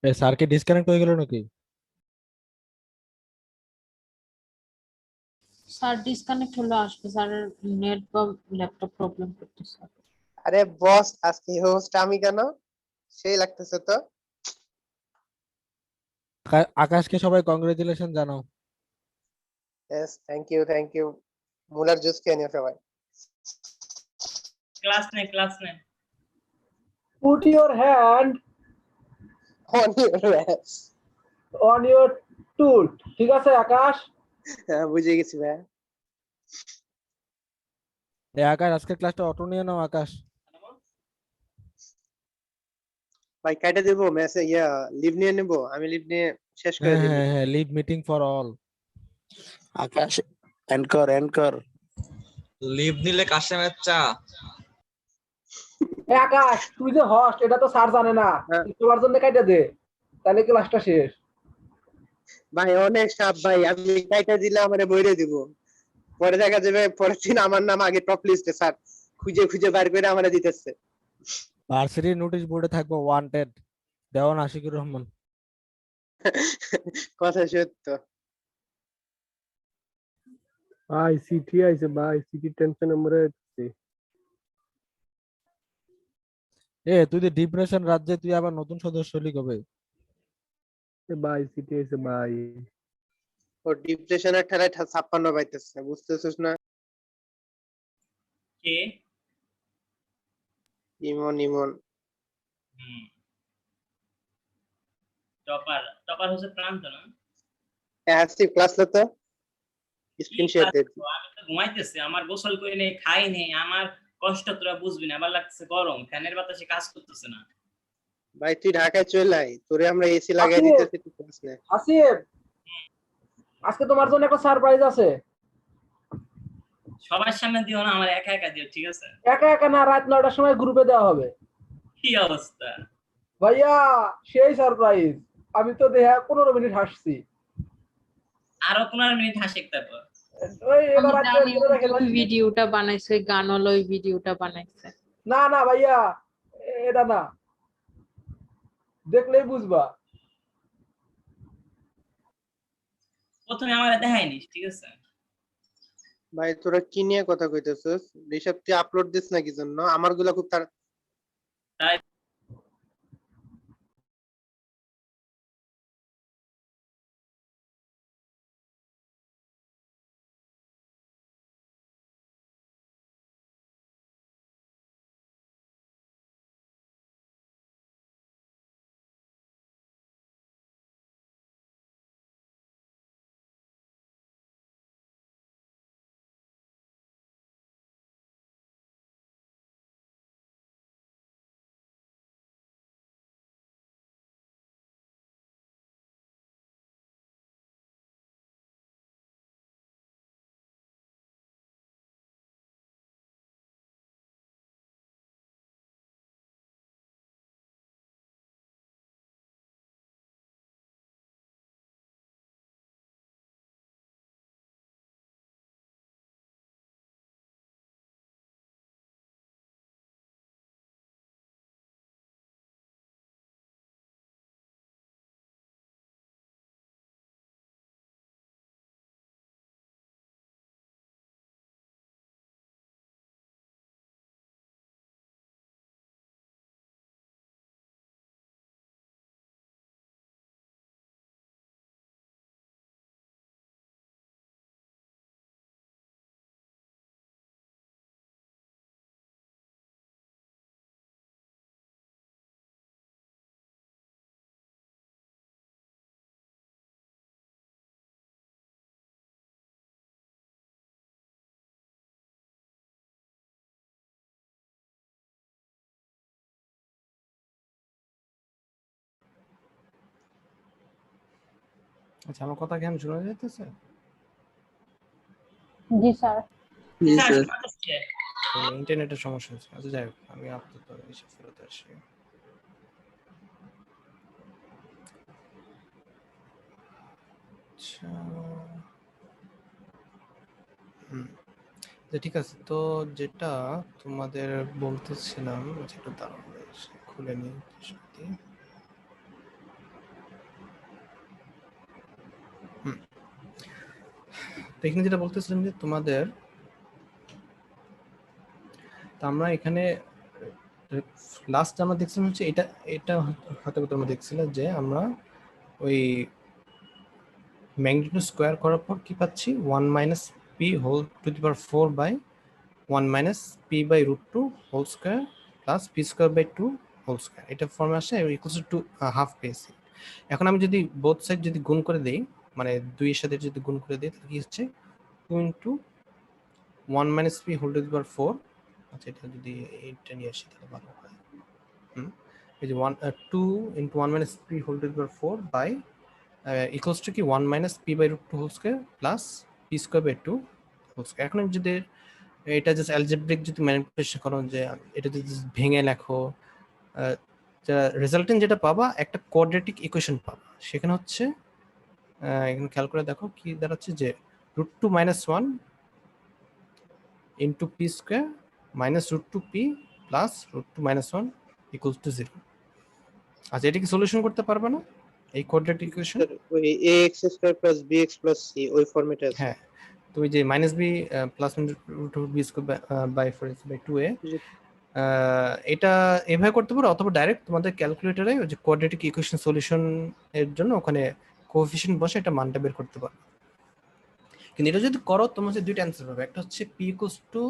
এ স্যার কি ডিসকানেক্ট হয়ে গেল নাকি? স্যার ডিসকানেক্ট হলে আসবে, স্যার নেট বা ল্যাপটপ প্রবলেম করতেছে। আরে বস, আজকে হোস্ট আমি কেন? সেই লাগতেছে তো। আকাশকে সবাই কংগ্রেচুলেশন জানাও। Yes, thank you. মুলার জুস খেয়ে নিও সবাই। ক্লাস নে। Put your hand On your ass. on your tooth. ঠিক আছে আকাশ? হ্যাঁ, বুঝে গেছি ভাই। এ আকাশ, আজকের ক্লাসটা অটো নিয়ে নাও আকাশ। ভাই কেটে দেবো মেসে, লিভ নিয়ে নেবো, আমি লিভ নিয়ে শেষ করে হ্যাঁ দিব। হ্যাঁ হ্যাঁ, leave meeting for all. Akash এনকর লিভ নিলে কাশেমের চা। এ আকাশ, তুই যে হোস্ট এটা তো স্যার জানে না, হ্যাঁ। তোমার জন্য কেটে দে, তাহলে ক্লাসটা শেষ। ভাই অনেক সাপ ভাই, আমি কেটে দিলে আমারে বইরে দিব, পরে দেখা যাবে পরের দিন আমার নাম আগে টপ লিস্টে, স্যার খুঁজে খুঁজে বার করে আমারে দিতেছে। ভার্সিটি নোটিশ বোর্ডে থাকবো ওয়ান্টেড দেওয়ান আশিকুর রহমান। কথা সত্য। ভাই চিঠি আইছে ভাই, চিঠি টেনশনে মরে যাচ্ছি। এ তুই যে ডিপ্রেশন রাজ্যে তুই আবার নতুন সদস্য হলি কবে? ভাই চিঠি আইছে ভাই। ও ডিপ্রেশনের ঠেলায় 56 পাইতেছে, বুঝতেছিস না? কে? ইমন টপার হচ্ছে প্রান্ত না? আসছি ক্লাস লো তো, কি স্ক্রিন শেয়ার class দে। করবো? আমি তো ঘুমাইতেছি, আমার গোসল করে নেই, খাই নেই, আমার কষ্ট তোরা বুঝবি না, আবার লাগতেছে গরম, ফ্যানের বাতাসে কাজ করতেছে না। ভাই তুই ঢাকায় চলে আয়, তোরে আমরা এসি লাগাই আসিফ! দিতেছি, তুই ক্লাস নে। আসিফ, আজকে তোমার জন্য একটা সারপ্রাইজ আছে। সবার সামনে দিও না, আমার একা একা দিও, ঠিক আছে? একা একা না, রাত 9টার সময় গ্রুপে দেওয়া হবে। কি অবস্থা? ভাইয়া সেই সারপ্রাইজ, আমি তো দেখা 15 মিনিট হাসছি। আরো 15 মিনিট হাসি তারপর। ওই এটা আমি রাত জানি রেখে ওই ভিডিওটা বানাইছে, গানওয়ালা ওই ভিডিওটা বানাইছে। না না ভাইয়া, এটা না, দেখলেই বুঝবা। প্রথমে আমার দেখাইনি, ঠিক আছে? ভাই তোরা কি নিয়ে কথা কইতেছিস? ঋষভ তুই আপলোড দিস না কি জন্য? আমার গুলা খুব তাই আচ্ছা, আমার কথা কেমন শোনা যাইতেছে? জি স্যার। জি স্যার। ইন্টারনেটের সমস্যা হচ্ছে। আচ্ছা যাই হোক, আমি আপাতত এসে ফেরত আসি। আচ্ছা, ঠিক আছে, তো যেটা তোমাদের বলতেছিলাম, যেটা দাঁড়ানো খুলে নিই। তো এখানে যেটা বলতেছিলাম যে তোমাদের, তো আমরা এখানে লাস্ট আমরা দেখছিলাম হচ্ছে এটা এটা হয়তো তোমরা দেখছিলে যে আমরা ওই ম্যাগনিটিউড স্কোয়ার করার পর কি পাচ্ছি 1 minus p whole to the power 4 by 1 minus p by root 2 whole square plus p square by 2 whole square, এটা ফর্মে আসে ইকুয়ালস টু হাফ পেয়েছি। এখন আমি যদি বোথ সাইড যদি গুণ করে দেই, মানে দুইয়ের সাথে যদি গুণ করে দিই, তাহলে কি হচ্ছে 2 into 1 minus p whole to the power 4। আচ্ছা, এটা যদি এইটা নিয়ে আসি তাহলে ভালো হয়। এই যে 2 into 1 minus p whole to the power 4 by equals to কি 1 minus p by root 2 whole square plus p square by 2 whole square. এখন আমি যদি এটা জাস্ট অ্যালজেব্রিক যদি ম্যানিপুলেশন করো, যে এটা যদি ভেঙে লেখো, রেজাল্টেন্ট যেটা পাবা একটা কোয়াড্রেটিক ইকুয়েশন পাবা। সেখানে হচ্ছে এখানে খেয়াল করে দেখো কি দাঁড়াচ্ছে যে root 2 minus 1 into p square minus root 2 p plus root 2 minus 1 equals to 0। আচ্ছা, এটা কি সলিউশন করতে পারবে না এই কোয়াড্রেটিক ইকুয়েশন? ওই ax square plus bx plus c ওই ফরম্যাটে আছে। হ্যাঁ, তো ওই যে minus b plus root b square by 4 by 2a, এটা এভাবে করতে পারো, অথবা ডাইরেক্ট তোমাদের ক্যালকুলেটরে ওই যে কোয়াড্রেটিক ইকুয়েশন সলিউশন এর জন্য ওখানে কোএফিশিয়েন্ট বসে এটা মানটা বের করতে পারো। কিন্তু এটা যদি করো তোমার হচ্ছে দুইটা অ্যান্সার পাবে, একটা হচ্ছে p ইকুয়ালস টু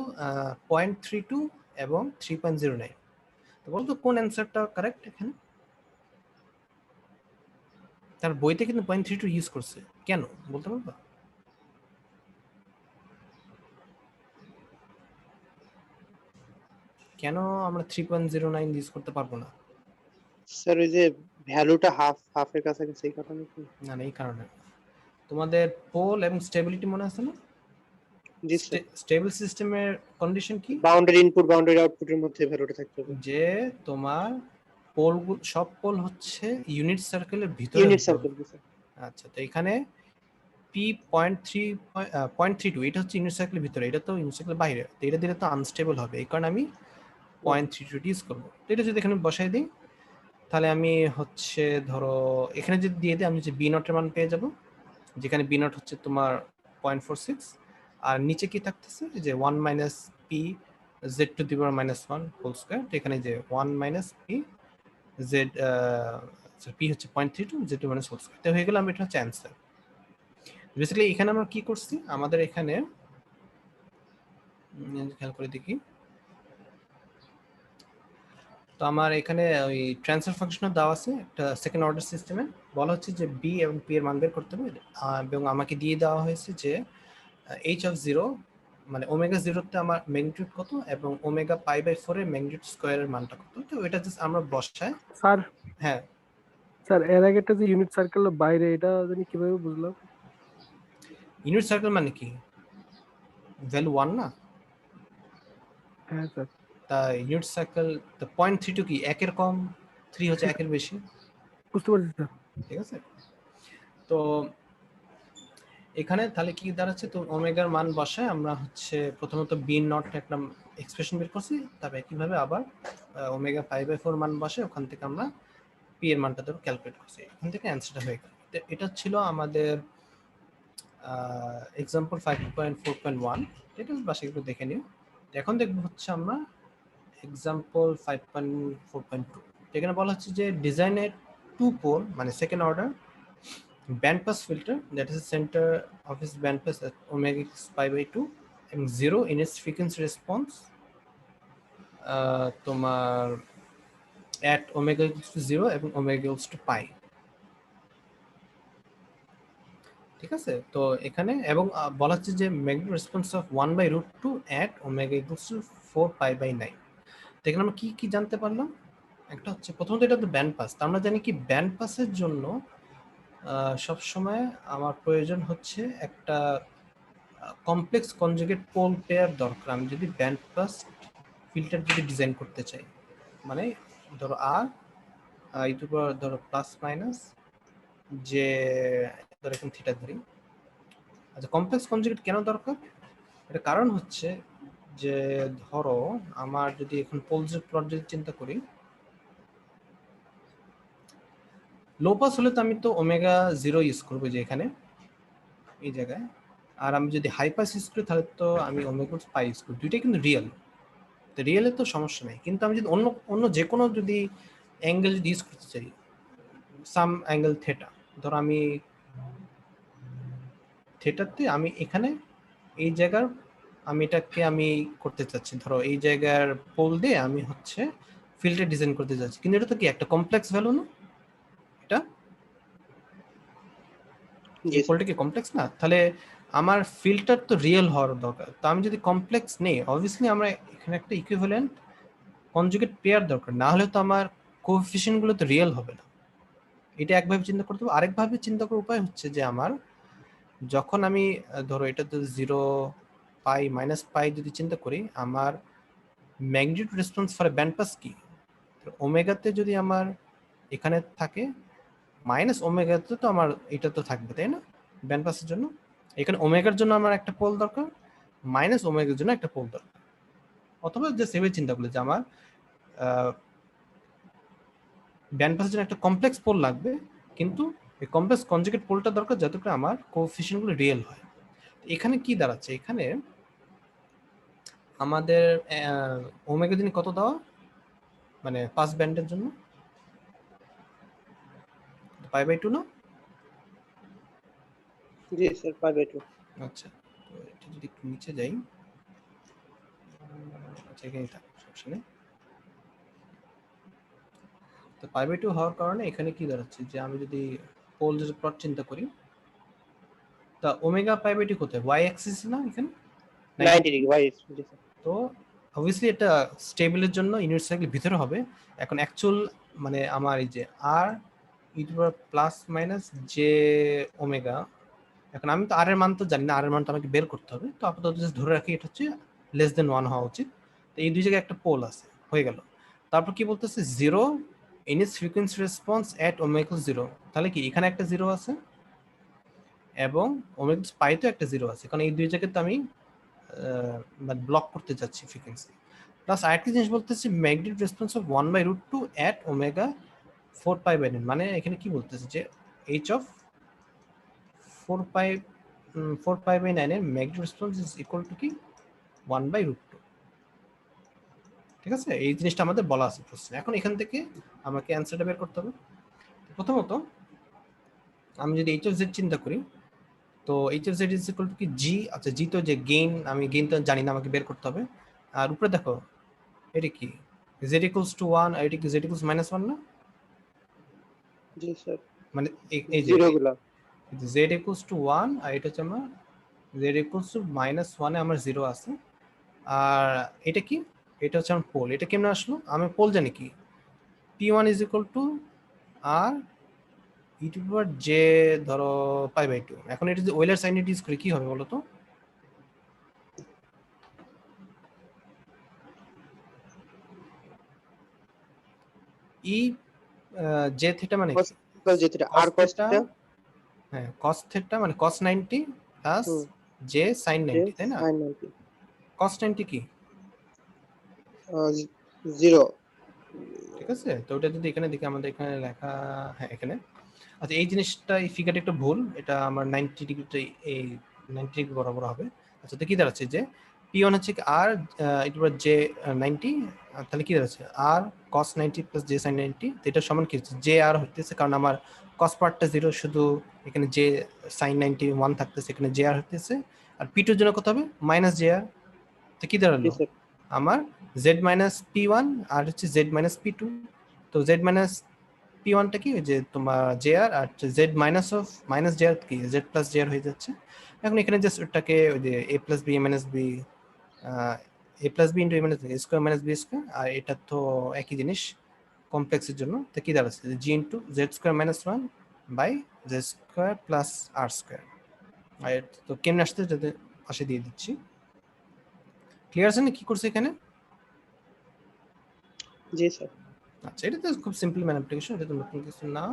0.32 এবং 3.09। তো বলতো কোন অ্যান্সারটা কারেক্ট এখানে? তার বইতে কিন্তু 0.32 ইউজ করছে, কেন বলতে পারবা? কেন আমরা 3.09 ইউজ করতে পারবো না? স্যার ওই যে ভ্যালুটা হাফের কাছাকাছি, এই কারণে কি? না না, এই কারণে তোমাদের পোল এবং স্টেবিলিটি মনে আছে না? জি স্যার, স্টেবল সিস্টেমের কন্ডিশন কি? বাউন্ডারি ইনপুট বাউন্ডারি আউটপুটের মধ্যে ভ্যালুটা থাকতে হবে। যে তোমার পোলগুলো সব পোল হচ্ছে ইউনিট সার্কেলের ভিতরে। Unit circle. আচ্ছা, তো এখানে p.32 এটা হচ্ছে ইউনিট সার্কেলের ভিতরে, এটা তো ইউনিট সার্কেলের বাইরে, তো এটা দিলে তো আনস্টেবল হবে, এই কারণে আমি 0.32 ইউজ করবো। তো এটা যদি এখানে বসাই দিই, তাহলে আমি হচ্ছে ধরো এখানে যদি দিয়ে দিই, আমি যে বি নটের মান পেয়ে যাব, যেখানে বি নট হচ্ছে তোমার 0.46, আর নিচে কি থাকতেছে যে 1 minus p z to the power minus 1 whole square. তো এখানে যে 1 মাইনাস পি জেড পি হচ্ছে 0.32 z to minus whole square. তো হয়ে গেল, আমি এটা হচ্ছে অ্যান্সার। বেসিক্যালি এখানে আমরা কি করছি, আমাদের এখানে খেয়াল করে দেখি, তো আমার এখানে ওই ট্রান্সফার ফাংশনও দেওয়া আছে একটা সেকেন্ড অর্ডার সিস্টেমে, বলা হচ্ছে যে বি এবং পি এর মান বের করতে হবে, এবং আমাকে দিয়ে দেওয়া হয়েছে যে এইচ অফ 0 মানে ওমেগা 0 তে আমার ম্যাগনিটিউড কত এবং ওমেগা পাই বাই 4 এর ম্যাগনিটিউড স্কয়ারের মানটা কত। তো এটা জাস্ট আমরা বসাই। স্যার হ্যাঁ স্যার, এর আগে একটা যে ইউনিট সার্কেলের বাইরে, এটা জানি কিভাবে বুঝলাম? ইউনিট সার্কেল মানে কি? ভ্যালু 1 না? হ্যাঁ স্যার। তা ইউনিট সার্কেল তো 0.32 কি 1 এর কম, 3 হচ্ছে 1 এর বেশি, বুঝতে পারছি স্যার। ঠিক আছে? তো এখানে তাহলে কি দাঁড়াচ্ছে, তো ওমেগার মান বসায় আমরা হচ্ছে প্রথমত বি নট একটা এক্সপ্রেশন বের করছি, তারপরে কিভাবে আবার ওমেগা 5/4 মান বসে ওখান থেকে আমরা পি এর মানটা ধরে ক্যালকুলেট করছি, এখান থেকে অ্যান্সারটা হয়ে গেল। তো এটা ছিল আমাদের এক্সাম্পল 5.4.1। ঠিক আছে, বাসা একটু দেখে নিও। এখন দেখবো হচ্ছে আমরা এক্সাম্পল 5.4.2। এখানে বলা হচ্ছে যে ডিজাইনের টু পোল মানে second order band pass filter that is the center of its band pass at omega is pi by 2 and 0 in its frequency response তোমার at omega equals to 0 এবং omega equals to pi, ঠিক আছে? তো এখানে এবং বলা হচ্ছে যে magnetic response of 1/√2 at omega equals to 4 pi by 9। তো এখানে আমরা কি জানতে পারলাম? একটা হচ্ছে প্রথমত এটা তো ব্যান্ড পাস, আমরা জানি কি ব্যান্ড পাসের জন্য সব সময় আমার প্রয়োজন হচ্ছে একটা কমপ্লেক্স কনজুগেট পোল পেয়ার দরকার। আমি যদি ব্যান্ড পাস ফিল্টার যদি ডিজাইন করতে চাই, মানে ধরো আর ধরো প্লাস মাইনাস যে ধরো এখন থিটা ধরি। আচ্ছা, কমপ্লেক্স কনজুগেট কেন দরকার? এটা কারণ হচ্ছে যে ধরো আমার যদি এখন পোলস প্লট যদি চিন্তা করি, লো পাস হলে তো আমি তো ওমেগা 0 ইউজ করবো, যে এখানে এই জায়গায় আর আমি যদি হাই পাস ইউজ করি তাহলে তো আমি ওমেগা পাই ইউজ করি, দুইটাই কিন্তু রিয়েল। তো রিয়েলে তো সমস্যা নেই, কিন্তু আমি যদি অন্য অন্য যে কোনো যদি অ্যাঙ্গেল যদি ইউজ করতে চাই, সাম অ্যাঙ্গেল থেটা, ধরো আমি থেটাতে আমি এখানে এই জায়গার আমি এটাকে আমি করতে চাচ্ছি, ধরো এই জায়গার পোল দিয়ে আমি হচ্ছে ফিল্ডে ডিজাইন করতে চাচ্ছি, কিন্তু এটা তো কি একটা কমপ্লেক্স ভ্যালু না? এটা এই পোলটা কি কমপ্লেক্স না? তাহলে আমার ফিল্টার তো রিয়েল হওয়ার দরকার। তো আমি যদি কমপ্লেক্স নেই, অবভিয়াসলি আমরা এখানে একটা ইকুইভ্যালেন্ট কনজুগেট পেয়ার দরকার, না হলে তো আমার কোএফিসিয়েন্ট গুলো তো রিয়েল হবে না। এটা একভাবে চিন্তা করতে হবে। আরেকভাবে চিন্তা করার উপায় হচ্ছে যে আমার যখন আমি ধরো এটা তো 0 পাই মাইনাস পাই যদি চিন্তা করি, আমার magnitude response for band pass কি? ওমেগাতে যদি আমার এখানে থাকে মাইনাস ওমেগাতে তো আমার এটা তো থাকবে, তাই না? ব্যান্ড পাসের জন্য এখানে ওমেগার জন্য আমার একটা পোল দরকার, মাইনাস ওমেগার জন্য একটা পোল দরকার। অথবা যে সেভাবে চিন্তা করলে যে আমার ব্যান্ড পাসের জন্য একটা কমপ্লেক্স পোল লাগবে, কিন্তু এই কমপ্লেক্স কনজুগেট পোলটা দরকার যাতে করে আমার কোএফিসিয়েন্টগুলো রিয়েল হয়। এখানে কি দাঁড়াচ্ছে, এখানে আমাদের ওমেগা দিন কত দেওয়া, মানে পাস ব্যান্ডের জন্য π/2 না? জি স্যার π/2। আচ্ছা, তো এটা যদি একটু নিচে যাই, আচ্ছা এখানে থাকবে, সমস্যা নেই। তো π/2 হওয়ার কারণে এখানে কি দাঁড়াচ্ছে যে আমি যদি পোল যদি প্লট চিন্তা করি, তা ওমেগা π/2 কোথায়, ওয়াই অ্যাক্সিস না এখানে 90 ডিগ্রি ওয়াই। জি স্যার। তো অবভিয়াসলি এটা স্টেবলের জন্য ইউনিট সার্কেল ভিতরে হবে। এখন অ্যাকচুয়াল মানে আমার এই যে আর e to power plus minus j omega, এখন আমি তো আর এর মান তো জানি না, আর এর মানটা আমাকে বের করতে হবে। তো আপাতত জাস্ট ধরে রাখি এটা হচ্ছে লেস দেন 1 হওয়া উচিত। তো এই দুই জায়গায় একটা পোল আছে, হয়ে গেল। তারপর কি বলতেছে, 0 in its frequency response at omega 0, তাহলে কি এখানে একটা 0 আছে এবং ওমেগা পাইতে একটা 0 আছে, কারণ এই দুই জায়গায় তো আমি মানে ব্লক করতে যাচ্ছি ফ্রিকোয়েন্সি। প্লাস আরেকটা জিনিস বলতেছি, magnetic response of 1/√2 at omega 4π/9, মানে এখানে কি বলতেছে যে h অফ 4π/9 এর magnetic response is equal to কি 1/√2। ঠিক আছে, এই জিনিসটা আমাদের বলা আছে প্রশ্নে। এখন এখান থেকে আমাকে অ্যান্সারটা বের করতে হবে। প্রথমত আমি যদি h অফ z চিন্তা করি, তো h of z is equal to কি জি। আচ্ছা জি তো যে গেইন, আমি গেইন তো জানি না, আমাকে বের করতে হবে। আর উপরে দেখো এটা কি z ইকুয়ালস টু 1 আর এটা কি z ইকুয়ালস -1 না? জি স্যার। মানে এই যে জিরো গুলো z ইকুয়ালস টু 1 আর এটা হচ্ছে আমার z ইকুয়ালস টু -1 এ আমার 0 আছে। আর এটা কি, এটা হচ্ছে আমার পোল। এটা কেমনে আসলো, আমি পোল জানি কি p1 is equal to r e to power j ধরো π/2। এখন এটা যদি ওয়েলার সাইন ইউজ করি কি হবে বলো তো? ই জে থিটা মানে কি? cos j থিটা আর cos থিটা। হ্যাঁ cos থিটা মানে cos 90 প্লাস j sin 90, তাই না? sin 90 cos 90 কি 0। ঠিক আছে, তো ওটা যদি এখানে দেখি, আমাদের এখানে লেখা, হ্যাঁ এখানে। আচ্ছা এই জিনিসটা, এই ফিগারটা একটু ভুল, এটা আমার 90 ডিগ্রিতে এই 90 ডিগ্রি বরাবর হবে। আচ্ছা তো কি দাঁড়াচ্ছে যে p1 হচ্ছে আর এটা j 90, তাহলে কি দাঁড়াচ্ছে r cos 90 plus j sin 90, তো এটা সমান কি হচ্ছে j r হইতেছে, কারণ আমার cos পার্টটা 0, শুধু এখানে j sin 90 1 থাকতেছে, এখানে j r হইতেছে। আর p2 এর জন্য কত হবে -jr, তো কি দাঁড়ালো আমার z মাইনাস p1 আর হচ্ছে z মাইনাস p2। তো z মাইনাস p1 টা কি, যে তোমার jr, আর z minus of minus jr কি z প্লাস jr হয়ে যাচ্ছে। এখন এখানে জাস্ট ওটাকে ওই যে a plus b minus b a plus b into a minus b square minus b square, আর এটা তো একই জিনিস কমপ্লেক্সের জন্য। তো কি দাঁড়াচ্ছে g into z square minus 1 by z square plus r square. আর তো কেমনে আসছে যদি পাশে দিয়ে দিচ্ছি, ক্লিয়ার আছে না কি করছে এখানে? জি স্যার। আচ্ছা এটা তো খুব সিম্পল ম্যানিপুলেশন, এটা তো নতুন কিছু না।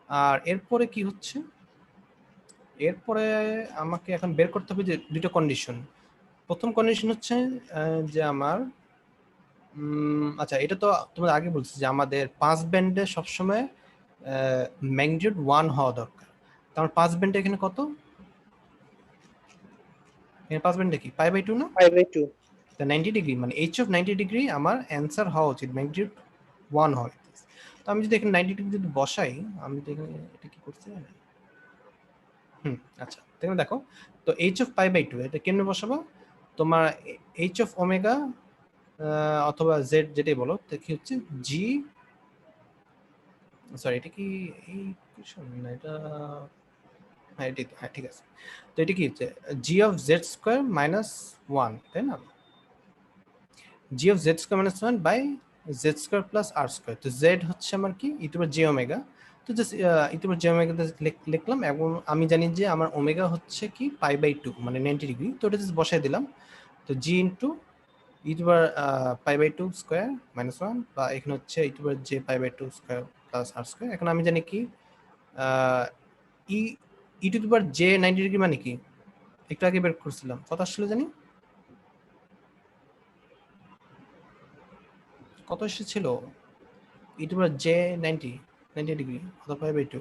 আর এরপরে কি হচ্ছে, এরপরে আমাকে এখন বের করতে হবে যে দুটো কন্ডিশন। প্রথম কন্ডিশন হচ্ছে যে আমার আচ্ছা এটা তো তোমাদের আগে বলছি যে আমাদের পাঁচ ব্যান্ডে সবসময় ম্যাগনিটিউড 1 হওয়া দরকার। তো আমার পাঁচ ব্যান্ডে এখানে কত, এখানে পাসবেন্ডটা কি π/2 না? π/2 তা 90 ডিগ্রি মানে h অফ 90 ডিগ্রি আমার অ্যান্সার হওয়া উচিত ম্যাগনিটিউড 1 হয়। তো আমি যদি এখানে 90 ডিগ্রি যদি বসাই, আমি যদি এখানে এটা কি করতে জানি? আচ্ছা তাহলে দেখো, তো h অফ π/2 এটা কেমনে বসাবো? তোমার h অফ ওমেগা অথবা z যেটাই বলো, তো কি হচ্ছে g, সরি এটা কি এই ইকুয়েশন না, এটা হ্যাঁ এটাই তো, হ্যাঁ ঠিক আছে। তো এটা কি হচ্ছে g of z square minus 1, তাই না? g of z square minus 1 by z square plus r square. তো z হচ্ছে আমার কি j ওমেগা, তো জাস্ট j ওমেগা লিখলাম, এবং আমি জানি যে আমার ওমেগা হচ্ছে কি π/2 মানে 90 ডিগ্রি, তো এটা জাস্ট বসাই দিলাম। তো g ইনটু π/2 স্কয়ার মাইনাস 1 বা এখানে হচ্ছে j π/2 square plus r square. এখন আমি জানি কি j 90 ডিগ্রি মানে কি, একটু আগে বের করছিলাম, কত আসলে জানি, কত এসেছিল j 90 ডিগ্রি অথবা π/2,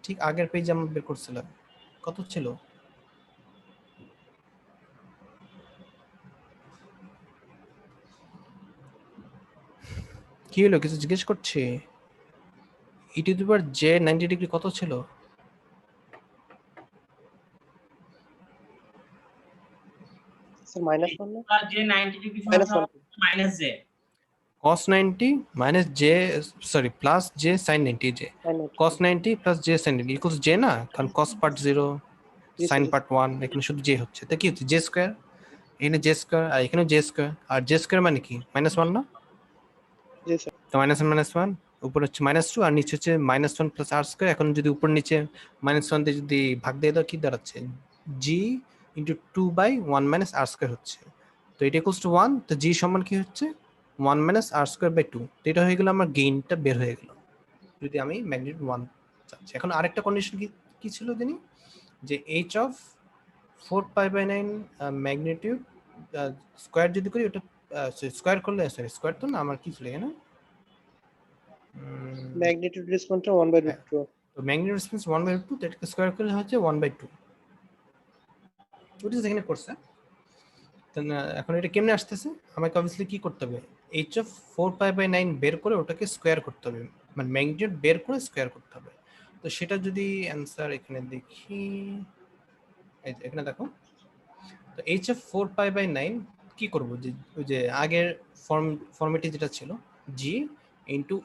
ঠিক আগের পেজে আমরা বের করছিলাম, কত ছিল? কি হলো, কিছু জিজ্ঞেস করছে? j 90 ডিগ্রি কত ছিল? স্যার -1 না? যে 90 degree -1 minus j cos 90 minus j, sorry plus j sin 90, j cos 90 plus j sin 90 equals j না, কারণ cos part 0 sin part 1 এখানে শুধু j হচ্ছে, তো কি হচ্ছে j স্কয়ার, এখানে j স্কয়ার আর এখানে j স্কয়ার, আর j স্কয়ার মানে কি -1 না? জি স্যার। তো -1 উপরে হচ্ছে -2 আর নিচে হচ্ছে -1 প্লাস r স্কয়ার। এখন যদি উপর নিচে -1 দিয়ে যদি ভাগ দিয়ে দাও কি দাঁড়াচ্ছে, g into 2/1 minus r square হচ্ছে। তো এটা ইকুয়ালস টু 1, তো g সমান কি হচ্ছে 1 মাইনাস r স্কয়ার বাই 2। তো এটা হয়ে গেল আমার গেইনটা বের হয়ে গেল যদি আমি ম্যাগনিটিউড 1 চাচ্ছি। এখন আরেকটা কন্ডিশন কি ছিল জানি, যে h অফ 4π/9 ম্যাগনিটিউড স্কয়ার যদি করি, ওটা স্কয়ার করলে, সরি স্কয়ার তো না, আমার কি ছিল এখানে ম্যাগনিটিউড রেসপন্সটা 1/2। তো ম্যাগনিটিউড রেসপন্স 1/2, তো এটাকে স্কয়ার করলে হচ্ছে 1/2, ওটা যেখানে করছে। তো এখন এটা কেমনে আসতেছে, আমাকে অবভিয়াসলি কি করতে হবে, h অফ 4π/9 বের করে ওটাকে স্কয়ার করতে হবে, মানে ম্যাগনিটিউড বের করে স্কয়ার করতে হবে। তো সেটা যদি অ্যান্সার এখানে দেখি, এই যে এখানে দেখো, তো h অফ 4π/9 কি করব, যে ওই যে আগের ফর্মেটে যেটা ছিল g into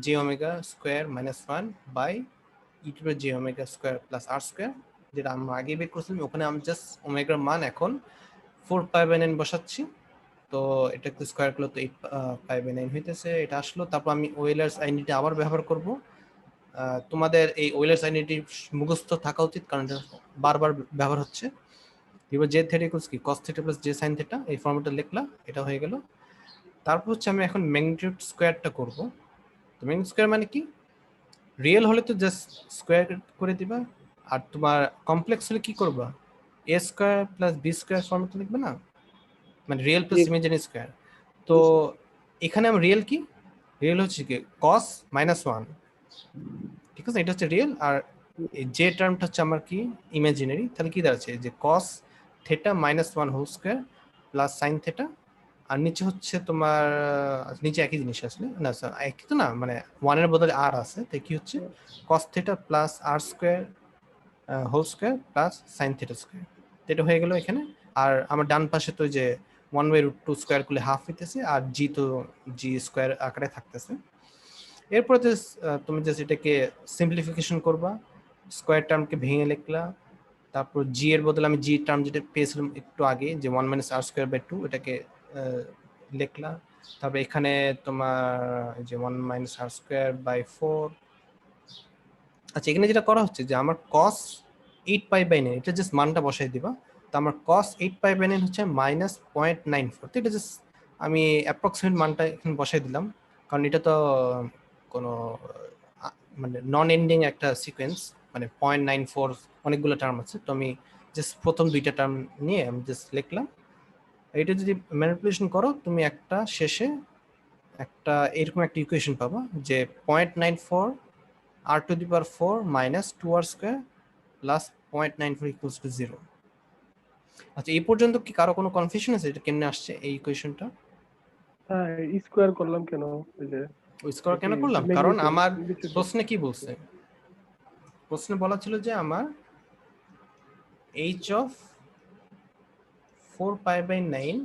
j omega square minus 1 by j omega square plus r square, যেটা আমরা আগে বের করেছিলাম। ওখানে আমি জাস্ট ওমেগার মান এখন 4π/9 বসাচ্ছি, তো এটাকে স্কয়ার করলে তো 8π/9 হইতেছে, এটা আসলো। তারপর আমি ওয়েলার্স আইডেন্টিটি আবার ব্যবহার করব। তোমাদের এই ওয়েলার্স আইডেন্টিটি মুখস্থ থাকা উচিত, কারণ এটা বারবার ব্যবহার হচ্ছে। এবার জে থিটা ইকুয়ালস কি cos theta plus J sin theta, এই ফর্মুলাটা লিখলা, এটা হয়ে গেল। তারপর হচ্ছে আমি এখন ম্যাগনিটিউড স্কয়ারটা করব। তো ম্যাগনিটিউড স্কয়ার মানে কি, রিয়েল হলে তো জাস্ট স্কয়ার করে দিবা, আর তোমার কমপ্লেক্স হলে কি করবা, a square plus b square formula লিখবে না, মানে রিয়েল প্লাস ইমাজিনারি স্কয়ার। তো এখানে আমি রিয়েল কি, রিয়েল হচ্ছে কি cos -1, ঠিক আছে, এটা হচ্ছে রিয়েল, আর এই যে টার্মটা হচ্ছে আমার কি ইমাজিনারি। তাহলে কি দাঁড়াচ্ছে, যে cos theta -1 whole square plus sin theta, আর নিচে হচ্ছে তোমার, নিচে একই জিনিস আসলে না স্যার, একই তো না, মানে 1 এর বদলে r আছে, তাই কি হচ্ছে cos theta plus r square whole square plus sin theta square. এটা হয়ে গেল এখানে। আর আমার ডান পাশে তো যে 1/√2 স্কয়ার করলে হাফ হইতেছে, আর g তো g স্কয়ার আকারে থাকতেছে। এরপর তুমি জাস্ট এটাকে সিম্পলিফিকেশন করবা, স্কয়ার টার্মকে ভেঙে লিখলা, তারপর g এর বদলে আমি g টার্ম যেটা পেয়েছিলাম একটু আগে, যে 1 - r²/2, এটাকে লিখলা। তারপর এখানে তোমার যে 1 - r²/4। আচ্ছা, এখানে যেটা করা হচ্ছে যে আমার cos 8π/9, এটা জাস্ট মানটা বসাই দিবা। তো আমার cos 8π/9 হচ্ছে -0.94। তো এটা জাস্ট আমি অ্যাপ্রক্সিমেট মানটা এখানে বসাই দিলাম, কারণ এটা তো কোনো মানে নন এন্ডিং একটা সিকোয়েন্স, মানে 0.94 অনেকগুলো টার্ম আছে। তো আমি জাস্ট প্রথম দুইটা টার্ম নিয়ে আমি জাস্ট লিখলাম। এটা যদি ম্যানিপুলেশন করো, তুমি একটা শেষে একটা এরকম একটা ইকুয়েশন পাবা, যে 0.94 r⁴ - 2r² + 0.94 = 0। আচ্ছা এই পর্যন্ত কি কারো কোনো কনফিউশন আছে এটা কেমনে আসছে এই ইকুয়েশনটা? হ্যাঁ স্কোয়ার করলাম কেন ওই যে ওই স্কোয়ার কেন কি করলাম? কারণ magnitude আমার magnitude প্রশ্নে কি বলছে? প্রশ্নে বলা ছিল যে আমার h of 4 pi by 9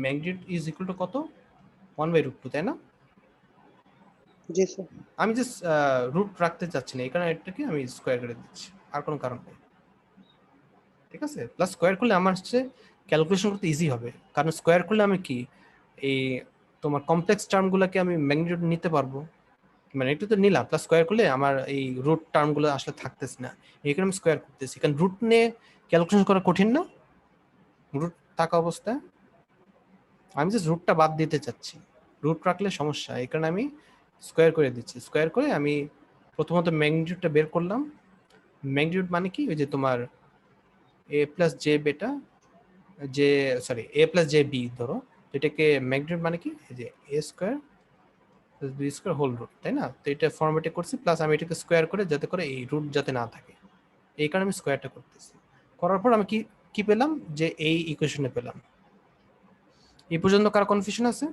magnitude is equal two কত? 1/√2, তাই না? জি স্যার। আমি জাস্ট রুট রাখতে চাচ্ছি না, এই কারণে এটাকে আমি স্কোয়ার করে দিচ্ছি, আর কোনো কারণ নেই। ঠিক আছে, প্লাস স্কোয়ার করলে আমার হচ্ছে ক্যালকুলেশন করতে ইজি হবে, কারণ স্কোয়ার করলে আমি কি এই তোমার কমপ্লেক্স টার্মগুলোকে আমি ম্যাগনিটিউড নিতে পারবো, মানে একটু তো নিলাম, প্লাস স্কোয়ার করলে আমার এই রুট টার্মগুলো আসলে থাকতেছে না, এই কারণে আমি স্কোয়ার করতেছি। কারণ রুট নিয়ে ক্যালকুলেশন করা কঠিন না, রুট থাকা অবস্থায় আমি জাস্ট রুটটা বাদ দিতে চাচ্ছি, রুট রাখলে সমস্যা, এই কারণে আমি স্কোয়ার করে দিচ্ছি। স্কোয়ার করে আমি প্রথমত ম্যাগনিটিউডটা বের করলাম। ম্যাগনিটিউড মানে কি, ওই যে তোমার এ প্লাস জে বেটা যে sorry a plus j b, ধরো এটাকে ম্যাগনিটিউড মানে কি, এই যে a square plus b square whole root, তাই না? তো এটা ফর্মেটে করছি, প্লাস আমি এটাকে স্কোয়ার করে যাতে করে এই রুট যাতে না থাকে, এই কারণে আমি স্কোয়ারটা করতেছি। করার পর আমি কি কি পেলাম, যে এই ইকুয়েশনে পেলাম। এই পর্যন্ত কার কনফিউশন আছে?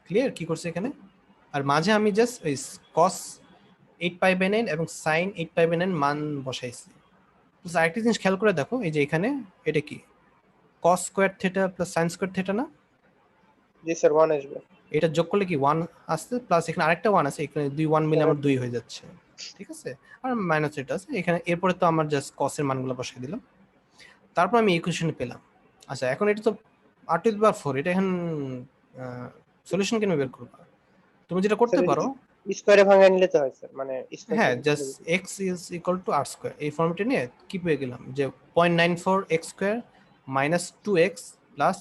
ক্লিয়ার কি করছে এখানে? আর মাঝে আমি জাস্ট ওই cos 8 pi/9 এবং sin 8 pi/9 মান বসাইছি। প্লাস আরেকটা জিনিস খেয়াল করে দেখো, এই যে এখানে এটা কি cos square theta plus sin square theta না? জি স্যার 1 আসবে। এটা যোগ করলে কি 1 আসছে, প্লাস এখানে আরেকটা 1 আছে, এখানে 2 1 মিলে আমার 2 হয়ে যাচ্ছে। ঠিক আছে, আর মাইনাস এটা আছে এখানে, এরপরে তো আমার জাস্ট cos এর মানগুলো বসাই দিলাম, তারপর আমি ইকুয়েশনে পেলাম। আচ্ছা এখন এটা তো r⁴, এটা এখন সলিউশন কেন বের করব? তুমি যেটা করতে পারো, স্কয়ারে ভাঙা নিলে তো হয় স্যার, মানে স্কয়ার হ্যাঁ just x is equal to r square, এই ফর্মুলাটা নিয়ে কি পেয়ে গেলাম, যে 0.94 x square minus 2x plus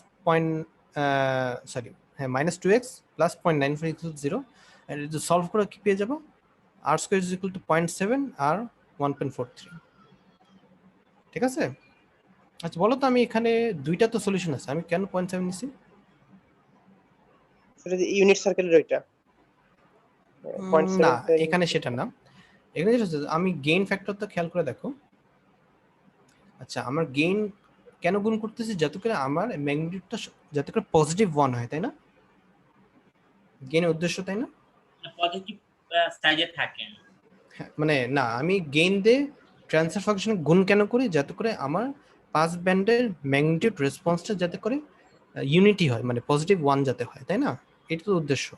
হ্যাঁ মাইনাস 2x প্লাস 0.94 ইকুয়াল 0, আর যদি সলভ করে কি পেয়ে যাব, r square is equal two 0.7 আর 1.43। ঠিক আছে, আচ্ছা বলো তো, আমি এখানে দুইটা তো সলিউশন আছে, আমি কেন 0.7 নিছি? স্যার ইউনিট সার্কেলের ওইটা না এখানে সেটা না, এখানে যেটা হচ্ছে, আমি গেইন ফ্যাক্টরটা খেয়াল করে দেখো। আচ্ছা আমার গেইন কেন গুণ করতেছি, যাতে করে আমার ম্যাগনিটিউডটা যাতে করে পজিটিভ 1 হয়, তাই না? গেইনের উদ্দেশ্য, তাই না? পজিটিভ সাইজে থাকে, মানে না, আমি গেইন দিয়ে ট্রান্সফার ফাংশন গুণ কেন করি, যাতে করে আমার পাস ব্যান্ডের ম্যাগনিটিউড রেসপন্সটা যাতে করে ইউনিটি হয়, মানে পজিটিভ 1 যাতে হয়, তাই না? এটা তো উদ্দেশ্য।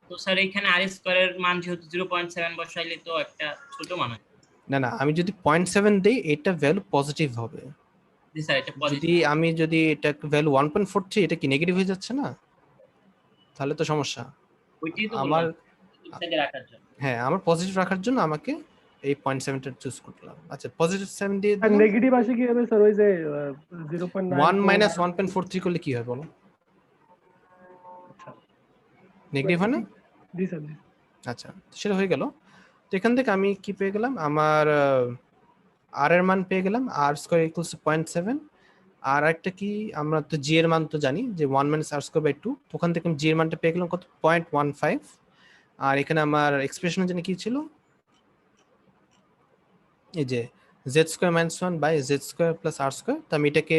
তো স্যার এখানে আর স্কয়ারের মান যেহেতু 0.7 বসাইলে তো একটা ছোট মান হয়। না না, আমি যদি 0.7 দেই এটা ভ্যালু পজিটিভ হবে। জি স্যার এটা পজিটিভ। যদি এটা ভ্যালু 1.43, এটা কি নেগেটিভ হয়ে যাচ্ছে না? তাহলে তো সমস্যা। ওইটাই তো আমার বললাম সাইডে রাখার জন্য। হ্যাঁ, আমার পজিটিভ রাখার জন্য আমাকে এই 0.7টা চুজ করলাম। আচ্ছা পজিটিভ 7 দিয়ে আর দিলাম। নেগেটিভ আসে কি হবে স্যার ওই যে 1 0.9 - 1.43 করলে কি হয় বলো? নেগেটিভ হয় না? জি স্যার জি। আচ্ছা সেটা হয়ে গেল। তো এখান থেকে আমি কি পেয়ে গেলাম, আমার আর এর মান পেয়ে গেলাম r স্কয়ার ইকুয়ালস টু 0.7, আর একটা কি, আমরা তো জি এর মান তো জানি যে 1 - r স্কয়ার বাই 2, তো ওখান থেকে আমি জি এর মানটা পেয়ে গেলাম কত, 0.15। আর এখানে আমার এক্সপ্রেশনের জন্য কি ছিল, এই যে z square minus 1 by z square plus r square, তো আমি এটাকে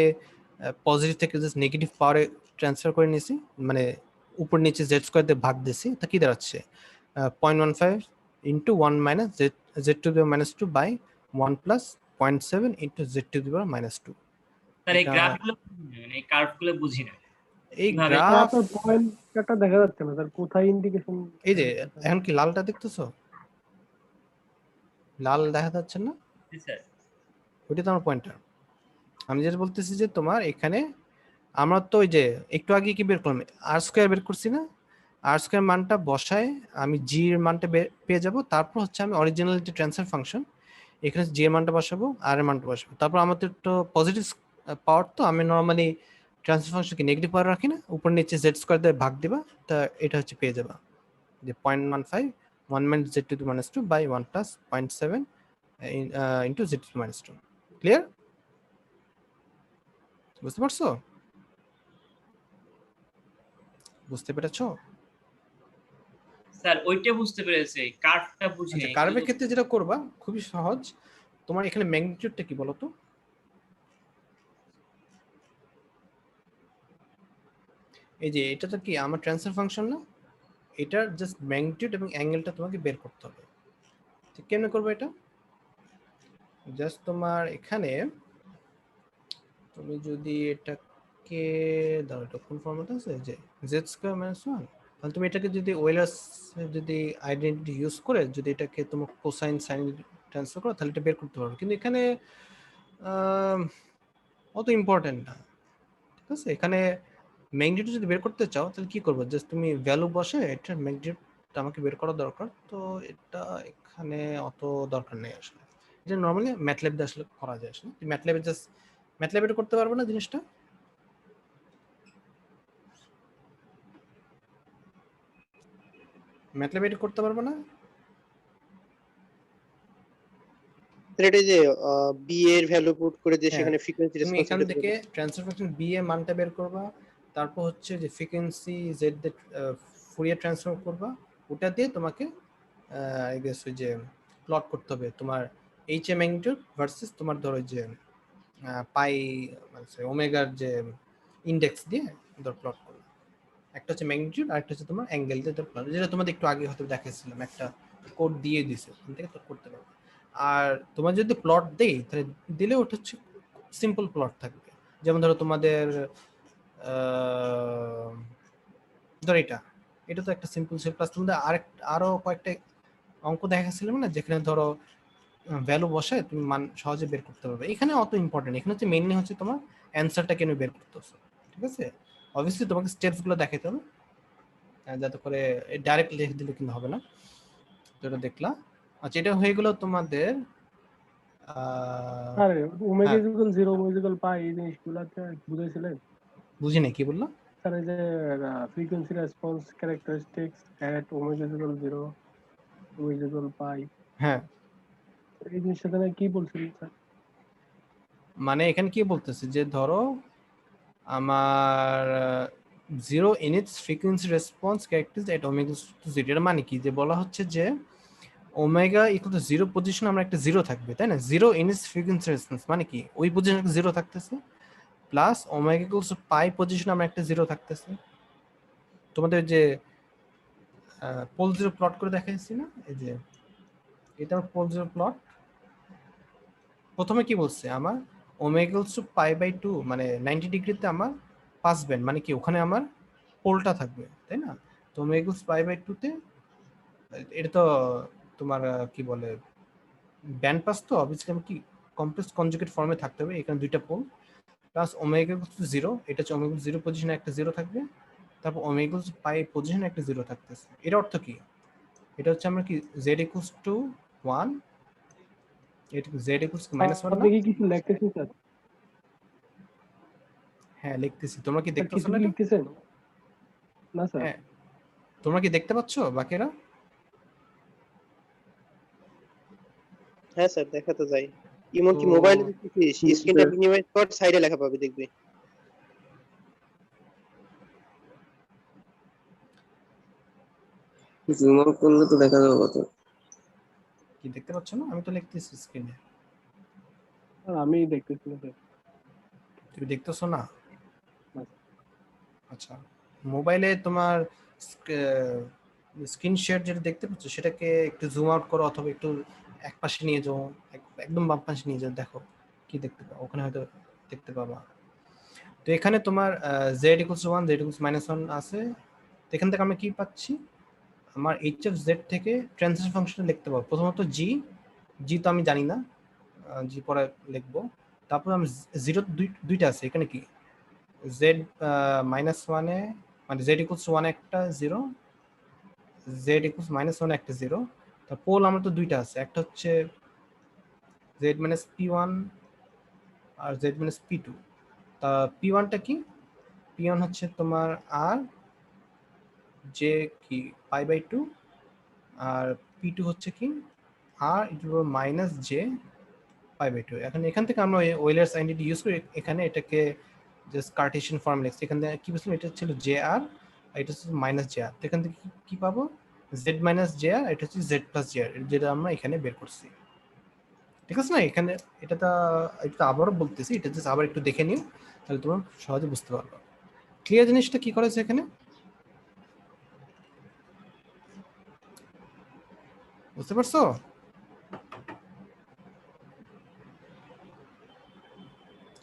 পজিটিভ থেকে জাস্ট নেগেটিভ পাওয়ারে ট্রান্সফার করে নিয়েছি, মানে উপর নিচে z স্কয়ার দিয়ে ভাগ দিয়েছি, তা কি দাঁড়াচ্ছে 0.15 into 1 minus z to the power minus 2 by 1 plus 0.7 into z to the power minus 2। Sir এই গ্রাফগুলো এই কার্ভগুলো বুঝি না, এই কিভাবে? গ্রাফ আপনার পয়েন্টটা দেখা যাচ্ছে না স্যার, কোথায় ইন্ডিকেশন? এই যে এখন কি লালটা দেখতেছো, লাল দেখা যাচ্ছে না? জি স্যার। ওইটা তো আমার পয়েন্টার। আমি যেটা বলতেছি যে তোমার এখানে আমরা তো ওই যে একটু আগে কি বের করলাম, আর স্কয়ার বের করছি না, আর স্কয়ার মানটা বসায় আমি জি এর মানটা পেয়ে যাব, তারপর হচ্ছে আমি অরিজিনাল যে ট্রান্সফার ফাংশন এখানে জি এর মানটা বসাবো, আর এর মানটা বসাবো, তারপর আমাদের তো পজিটিভ পাওয়ার, তো আমি নরমালি ট্রান্সফার ফাংশনকে নেগেটিভ পাওয়ার রাখি না, উপর নিচে জেড স্কয়ার দিয়ে ভাগ দিবা, তা এটা হচ্ছে পেয়ে যাবা যে 0.15 1 minus z to the minus 2 by 1 plus 0.7 into z to the minus 2। Clear? বুঝতে পারছো? বুঝতে পেরেছো? স্যার ওইটা বুঝতে পেরেছি, কার্ভটা বুঝি আচ্ছা নাই। কার্ভের শুধু- ক্ষেত্রে যেটা করবা খুবই সহজ, তোমার এখানে ম্যাগনিটিউডটা কি বলো তো? এই যে এটা তো কি আমার ট্রান্সফার ফাংশন না, এটার জাস্ট ম্যাগনিটিউড এবং অ্যাঙ্গেলটা তোমাকে বের করতে হবে। ঠিক কেমনে করবে এটা? জাস্ট তোমার এখানে তুমি যদি এটাকে দাও, এটা কোন ফর্মেট আছে যে জেড স্কোয়ার মাইনাস ওয়ান, তাহলে তুমি এটাকে যদি ওয়েলার্স যদি আইডেন্টিটি ইউজ করে যদি এটাকে তোমার কোসাইন সাইন ট্রান্সফার করো তাহলে এটা বের করতে পারবে। কিন্তু এখানে অত ইম্পর্টেন্ট না, ঠিক আছে? এখানে ম্যাগনিটিউড যদি বের করতে চাও তাহলে কি করবো, জাস্ট তুমি ভ্যালু বসে এটার ম্যাগনিটিউডটা আমাকে বের করা দরকার, তো এটা এখানে অত দরকার নেই আসলে। এটা নর্মালি ম্যাথল্যাব দিয়ে আসলে করা যায় আসলে। ম্যাথল্যাবে জাস্ট ম্যাথল্যাবে এটা করতে পারবো না জিনিসটা? ম্যাথল্যাবে এটা করতে পারবো না? এটা যে বি এর ভ্যালু পুট করে যে হ্যাঁ, সেখানে ফ্রিকোয়েন্সি তুমি রেসপন্স এখান থেকে ট্রান্সফার ফাংশন বি এর মানটা বের করবা, তারপর হচ্ছে যে ফ্রিকোয়েন্সি জেড এর ফুরিয়ার ট্রান্সফর্ম করবা, ওটা দিয়ে তোমাকে আই গেস ওই যে প্লট করতে হবে তোমার এইচ এ ম্যাগনিটিউড ভার্সেস তোমার ধরো যে পাই মানে ওমেগার যে ইন্ডেক্স দিয়ে ধর প্লট করবে। একটা হচ্ছে ম্যাগনিটিউড আর একটা হচ্ছে তোমার অ্যাঙ্গেল দিয়ে ধর প্লট, যেটা তোমাদের একটু আগে হয়তো দেখাচ্ছিলাম, একটা কোড দিয়ে দিছে, ওখান থেকে তো করতে পারবে। আর তোমার যদি প্লট দেই তাহলে দিলে ওটা হচ্ছে সিম্পল প্লট থাকবে। যেমন ধরো তোমাদের ধর এটা তো একটা সিম্পল শেপ, প্লাস তোমাদের আরো কয়েকটা অঙ্ক দেখাচ্ছিলাম না যেখানে ধরো ভ্যালু বসে তুমি মান সহজে বের করতে পারবে। এখানে অত ইম্পর্টেন্ট, এখানে হচ্ছে মেইনলি হচ্ছে তোমার অ্যান্সারটা কেন বের করতেছো, ঠিক আছে? অবভিয়াসলি তোমাকে স্টেপস গুলো দেখাতে হবে, যাতে করে ডাইরেক্ট লিখে দিলে কিন্তু হবে না। তো এটা দেখলাম। আচ্ছা এটা হয়ে গেল তোমাদের আরে ওমেগা হ্যাঁ, ইকুয়াল 0 ওমেগা ইকুয়াল পাই এই জিনিসগুলোতে বুঝাইছিলেন বুঝি নাই কি বললো? স্যার? এই যে frequency response characteristics at omega equal 0 omega equal pi, হ্যাঁ, এই জিনিসটা নিয়ে কি বলছিলেন স্যার? মানে এখানে কি বলতেছে যে ধরো আমার zero in its frequency response characteristics at omega to zero, এর মানে কি যে বলা হচ্ছে যে omega equal to zero position আমরা একটা জিরো থাকবে, তাই না? Zero in its frequency response মানে কি ওই পজিশনে একটা জিরো থাকতেছে, plus omega equal to pi position আমরা একটা জিরো থাকতেছে। তোমাদের যে পোল জিরো প্লট করে দেখাইছি না, এই যে এটা আমার পোল জিরো প্লট। প্রথমে কি বলছে আমার omega equal to pi by two মানে 90 ডিগ্রিতে আমার পাস ব্যান্ড, মানে কি ওখানে আমার পোলটা থাকবে, তাই না? তো omega equal to pi by two তে এটা তো তোমার কি বলে ব্যান্ড পাস, তো অবভিয়াসলি আমি কি কমপ্লেক্স কনজুগেট ফর্মে থাকতে হবে, এখানে দুইটা pole, plus omega equal to zero, এটা হচ্ছে ওমেগা জিরো পজিশনে একটা জিরো থাকবে, তারপর ওমেগা ইকুয়াল টু পাই পজিশনে একটা জিরো থাকতেছে। এর অর্থ কি? এটা হচ্ছে আমরা কি জেড ইকুয়াল টু 1, এটা জেড ইকুয়াল টু মাইনাস 1 না? আপনি কি কিছু লিখতেছেন স্যার? হ্যাঁ লিখতেছি, তোমরা কি স্যার দেখতেছো কিছু না এটা? লিখতেছেন না স্যার? হ্যাঁ, তোমরা কি দেখতে পাচ্ছ বাকিরা? হ্যাঁ স্যার দেখা তো যায়, এমনকি তো মোবাইলে দেখতেছিস স্ক্রিনটা মিনিমাইজ কর, সাইডে লেখা পাবে দেখবি। জুম আউট করলে তো দেখা যাবে কত। কি দেখতে পাচ্ছ না? আমি তো লিখতেছি স্ক্রিনে, স্যার আমি দেখতেছি না স্যার। তুমি দেখতেছো না? না। আচ্ছা, মোবাইলে তোমার স্ক্রিন শেয়ার যেটা দেখতে পাচ্ছ সেটাকে একটু জুম আউট করো অথবা একটু এক পাশে নিয়ে যাও, একদম বাম পাশে নিয়ে যাও, দেখো কি দেখতে পাও, ওখানে হয়তো দেখতে পাবা। তো এখানে তোমার জেড ইকুয়ালস 1 জেড ইকুয়ালস -1 আছে, তো এখান থেকে আমরা কি পাচ্ছি, আমার এইচ অফ জেড থেকে ট্রান্সফার ফাংশন লিখতে পারবো। প্রথমত জি তো আমি জানি না, জি পরে লিখবো। তারপর আমি জিরো দুইটা আছে এখানে, কি জেড -1 এ মানে জেড ইকুয়ালস 1 একটা জিরো, জেড ইকুয়ালস -1 একটা জিরো। তা পোল আমরা তো দুইটা আছে, একটা হচ্ছে জেড মাইনাস p1 আর জেড মাইনাস p2। তা p1টা কি? p1 হচ্ছে তোমার আর যে কি পাই বাই টু, আর p2 হচ্ছে কি আর minus j pi by two. এখন এখান থেকে আমরা ওয়েলার্স আইডেন্টিটি ইউজ করে এখানে এটাকে জাস্ট কার্টেশিয়ান ফর্ম লিখছি। এখান থেকে কি বলছিলাম, এটা ছিল জে আর এটা হচ্ছে মাইনাস জে আর। তো এখান থেকে কি পাবো, জেড মাইনাস জে আর এটা হচ্ছে জেড প্লাস জে আর, যেটা আমরা এখানে বের করছি। ঠিক আছে না? এখানে এটা আবারও বলতেছি, এটা জাস্ট আবার একটু দেখে নিও, তাহলে তোমরা সহজে বুঝতে পারবে। ক্লিয়ার জিনিসটা কি করেছে এখানে? বুঝতে পারছো?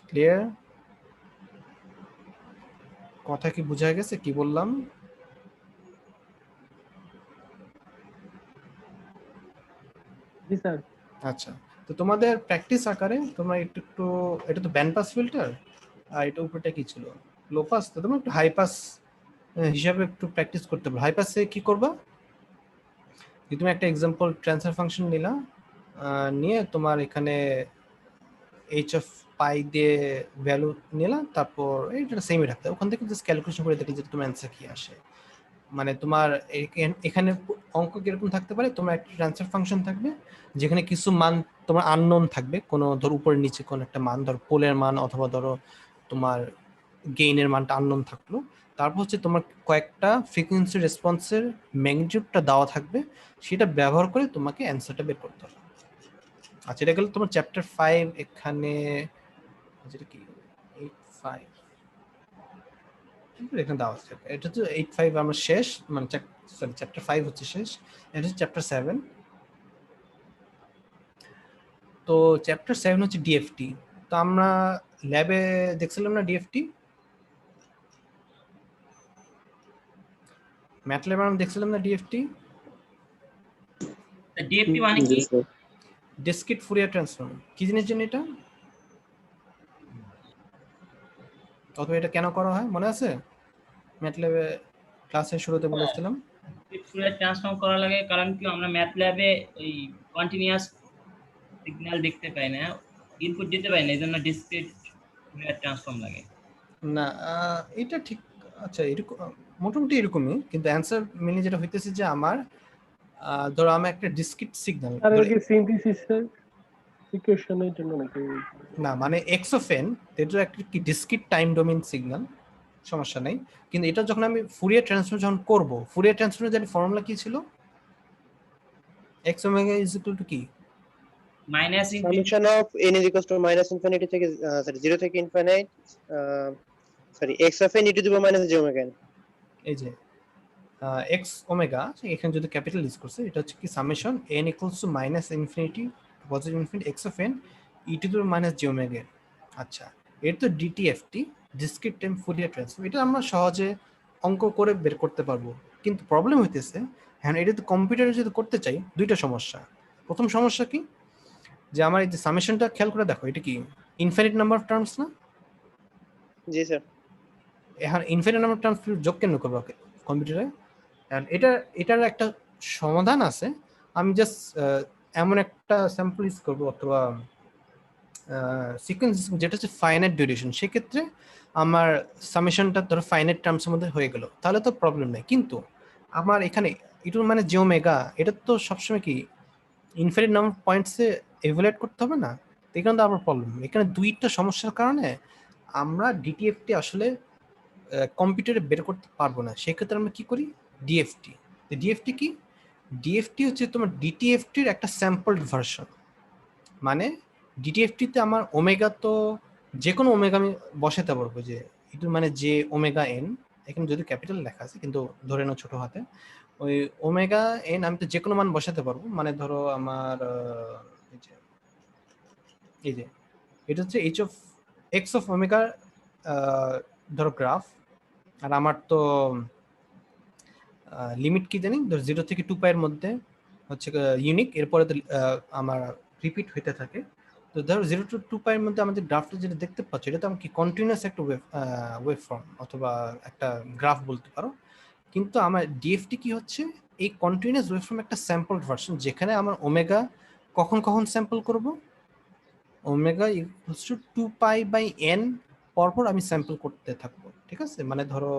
ক্লিয়ার? কথা কি বোঝা গেছে কি বললাম? জি স্যার। আচ্ছা, তো তোমাদের প্র্যাকটিস আকারে তোমরা একটু এটা তো ব্যান্ড পাস ফিল্টার, আর এটা উপরটা কি ছিল, লো পাস, তো তোমরা একটু হাই পাস হিসাবে একটু প্র্যাকটিস করতে পারো। হাই পাসে কি করবা, তুমি একটা এক্সাম্পল ট্রান্সফার ফাংশন নিলা, নিয়ে তোমার এখানে এইচ অফ পাই দিয়ে ভ্যালু নিলা, তারপর এটা সেমই রাখতে ওখান থেকে জাস্ট ক্যালকুলেশন করে দেখলে যে তোমার অ্যান্সার কি আসে। মানে তোমার এখানে অঙ্ক কিরকম থাকতে পারে, তোমার একটা ট্রান্সফার ফাংশন থাকবে যেখানে কিছু মান তোমার আননোন থাকবে, কোনো ধর উপরে নিচে কোনো একটা মান, ধর পোলের মান অথবা ধরো তোমার গেইনের মানটা আননোন থাকলো, তারপর হচ্ছে তোমার কয়েকটা ফ্রিকোয়েন্সি রেসপন্সের ম্যাগনিটিউডটা দেওয়া থাকবে, সেটা ব্যবহার করে তোমাকে অ্যান্সারটা বের করতে হবে। আচ্ছা, এটা গেল তোমার চ্যাপ্টার 5। এখানে যেটা কি 8.5 এখানে দেওয়া আছে, এটা তো 8.5 আমরা শেষ, মানে সরি চ্যাপ্টার 5 হচ্ছে শেষ, এটা হচ্ছে চ্যাপ্টার 7। তো চ্যাপ্টার 7 হচ্ছে ডিএফটি। তো আমরা ল্যাবে দেখছিলাম না ডিএফটি, ম্যাটল্যাবে আমরা দেখছিলাম না ডিএফটি। ডিএফটি মানে কি? Discrete Fourier transform. কি জিনিস জন্য এটা, অথবা এটা কেন করা হয় মনে আছে? ম্যাটল্যাবে ক্লাসের শুরুতে বলেছিলাম ফুরিয়ার ট্রান্সফর্ম করা লাগে কারণ কি আমরা ম্যাটল্যাবে এই কন্টিনিউয়াস সিগন্যাল দেখতে পাই না, ইনপুট দিতে পাই না, এজন্য ডিসক্রিট ফুরিয়ার ট্রান্সফর্ম লাগে। না, এটা ঠিক। আচ্ছা, এরকম মোটামুটি এরকমই, কিন্তু অ্যান্সার মেনলি যেটা হইতেছে যে আমার ধরো আমি একটা ডিসক্রিট সিগন্যাল, আর কি সিনথেসিসের ইকুয়েশনের জন্য নাকি? না মানে এক্স অফ এন, এটা একটা কি ডিসক্রিট টাইম ডোমেইন সিগন্যাল, সমস্যা নাই। কিন্তু এটা যখন আমি ফুরিয়ার ট্রান্সফর্ম যখন করব, ফুরিয়ার ট্রান্সফর্মের জানি ফর্মুলা কি ছিল, x omega is equal to কি, minus summation of n is equals to minus infinity থেকে সরি 0 থেকে infinite, sorry x of n e to the minus j omega n। এই যে এক্স ওমেগা, এখানে যদি ক্যাপিটাল ইউজ করছে, এটা হচ্ছে কি summation n equals to minus infinity positive infinity x of N E to the minus G omega. আচ্ছা, এর তো ডিটিএফটি, ডিসক্রিট টাইম ফুরিয়ার ট্রান্সফর্ম, এটা আমরা সহজে অঙ্ক করে বের করতে পারবো। কিন্তু প্রবলেম হইতেছে, হ্যাঁ এটা তো কম্পিউটারে যদি করতে চাই, দুইটা সমস্যা। প্রথম সমস্যা কি, যে আমার এই যে সামেশনটা খেয়াল করে দেখো, এটা কি ইনফিনিট নাম্বার অফ টার্মস না? জি স্যার। এখন ইনফিনিট নাম্বার অফ টার্মস যোগ কেন করবো কম্পিউটারে? এটার একটা সমাধান আছে, আমি জাস্ট এমন একটা স্যাম্পল ইউজ করবো অথবা সিকোয়েন্স যেটা হচ্ছে ফাইনাইট ডিউরেশন, সেক্ষেত্রে আমার সামেশনটা ধরো ফাইনাইট টার্মসের মধ্যে হয়ে গেল, তাহলে তো প্রবলেম নেই। কিন্তু আমার এখানে ইটুর মানে যে ওমেগা, এটা তো সবসময় কি ইনফিনিট নাম্বার পয়েন্টসে এভালুয়েট করতে হবে না, তো এখানে তো আমার প্রবলেম। এখানে দুইটা সমস্যার কারণে আমরা ডিটিএফটি আসলে কম্পিউটারে বের করতে পারবো না। সেক্ষেত্রে আমরা কি করি, ডিএফটি। ডিএফটি কি, ডিএফটি হচ্ছে তোমার ডিটিএফটির একটা স্যাম্পলড ভার্সন। মানে ডিটিএফটিতে আমার ওমেগা, তো যে কোনো ওমেগা আমি বসাতে পারবো, যে এটা মানে যে ওমেগা এন, এখানে যদি ক্যাপিটাল লেখা আছে কিন্তু ধরে নাও ছোট হাতে, ওই ওমেগা এন আমি তো যে কোনো মান বসাতে পারবো। মানে ধরো আমার এই যে এটা হচ্ছে H of x of omega ধরো গ্রাফ, আর আমার তো লিমিট কি জানি, ধর 0 থেকে 2 পাই এর মধ্যে হচ্ছে ইউনিক, এরপরে তো আমার রিপিট হইতে থাকে। তো ধরো 0 to 2 পাই এর মধ্যে আমাদের গ্রাফটা যেটা দেখতে পাচ্ছ, এটা তো আমি কি কন্টিনিউয়াস একটা ওয়েভ ফর্ম অথবা একটা গ্রাফ বলতে পারো। কিন্তু আমার ডিএফটি কি হচ্ছে, এই কন্টিনিউয়াস ওয়েভ ফর্ম একটা স্যাম্পল ভার্সন, যেখানে আমার ওমেগা কখন কখন স্যাম্পল করব, omega equals to 2 pi by N পরপর আমি স্যাম্পল করতে থাকবো। ঠিক আছে, মানে ধরো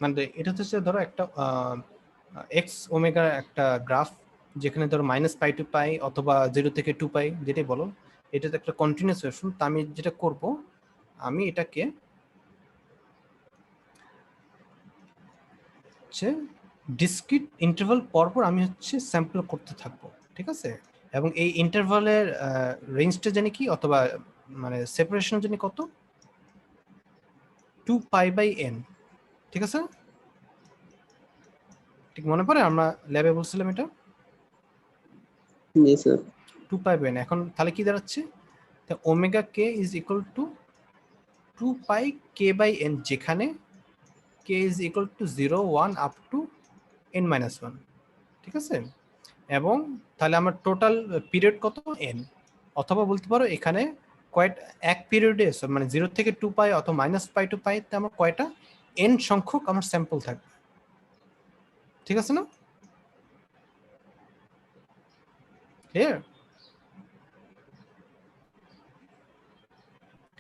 মানে এটা হচ্ছে ধরো একটা এক্স ওমেগা একটা গ্রাফ, যেখানে ধরো মাইনাস পাই টু পাই অথবা 0 থেকে 2 পাই যেটাই বলো, এটা তো একটা কন্টিনিউয়াস ওয়েভফর্ম। তা আমি যেটা করব, আমি এটাকে হচ্ছে ডিসক্রিট ইন্টারভাল পরপর আমি হচ্ছে স্যাম্পল করতে থাকবো, ঠিক আছে? এবং এই ইন্টারভালের রেঞ্জটা জানি কি, অথবা মানে সেপারেশন জানি কত, 2π/n, ঠিক আছে? ঠিক মনে পড়ে আমরা ল্যাবে বলছিলাম এটা জি স্যার 2π/n। এখন তাহলে কি দাঁড়াচ্ছে, omega K is equal two 2πk/n, যেখানে k is equal two 0, 1 up to n-1, ঠিক আছে? এবং তাহলে আমার টোটাল পিরিয়ড কত, n। অথবা বলতে পারো এখানে এক পিরিয়ডে মানে 0 থেকে 2π অথবা -π to π তে আমার কয়টা n সংখ্যক আমার স্যাম্পল থাকবে, ঠিক আছে না? ক্লিয়ার?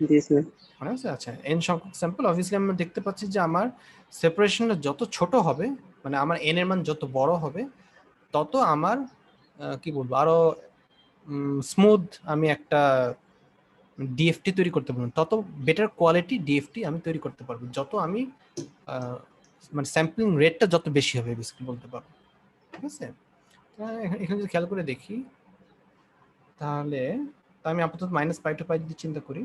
জি স্যার মনে আছে? আচ্ছা, n সংখ্যক স্যাম্পল। অবভিয়াসলি আমরা দেখতে পাচ্ছি যে আমার সেপারেশনটা যত ছোট হবে, মানে আমার n এর মান যত বড় হবে, তত আমার কি বলবো, আরো স্মুথ আমি একটা ডিএফটি তৈরি করতে পারবো, তত বেটার কোয়ালিটি ডিএফটি আমি তৈরি করতে পারবো, যত আমি মানে স্যাম্পলিং রেটটা যত বেশি হবে বেসিক্যালি বলতে পারবো, ঠিক আছে? এখানে যদি খেয়াল করে দেখি, তাহলে আমি আপাতত -π to π যদি চিন্তা করি,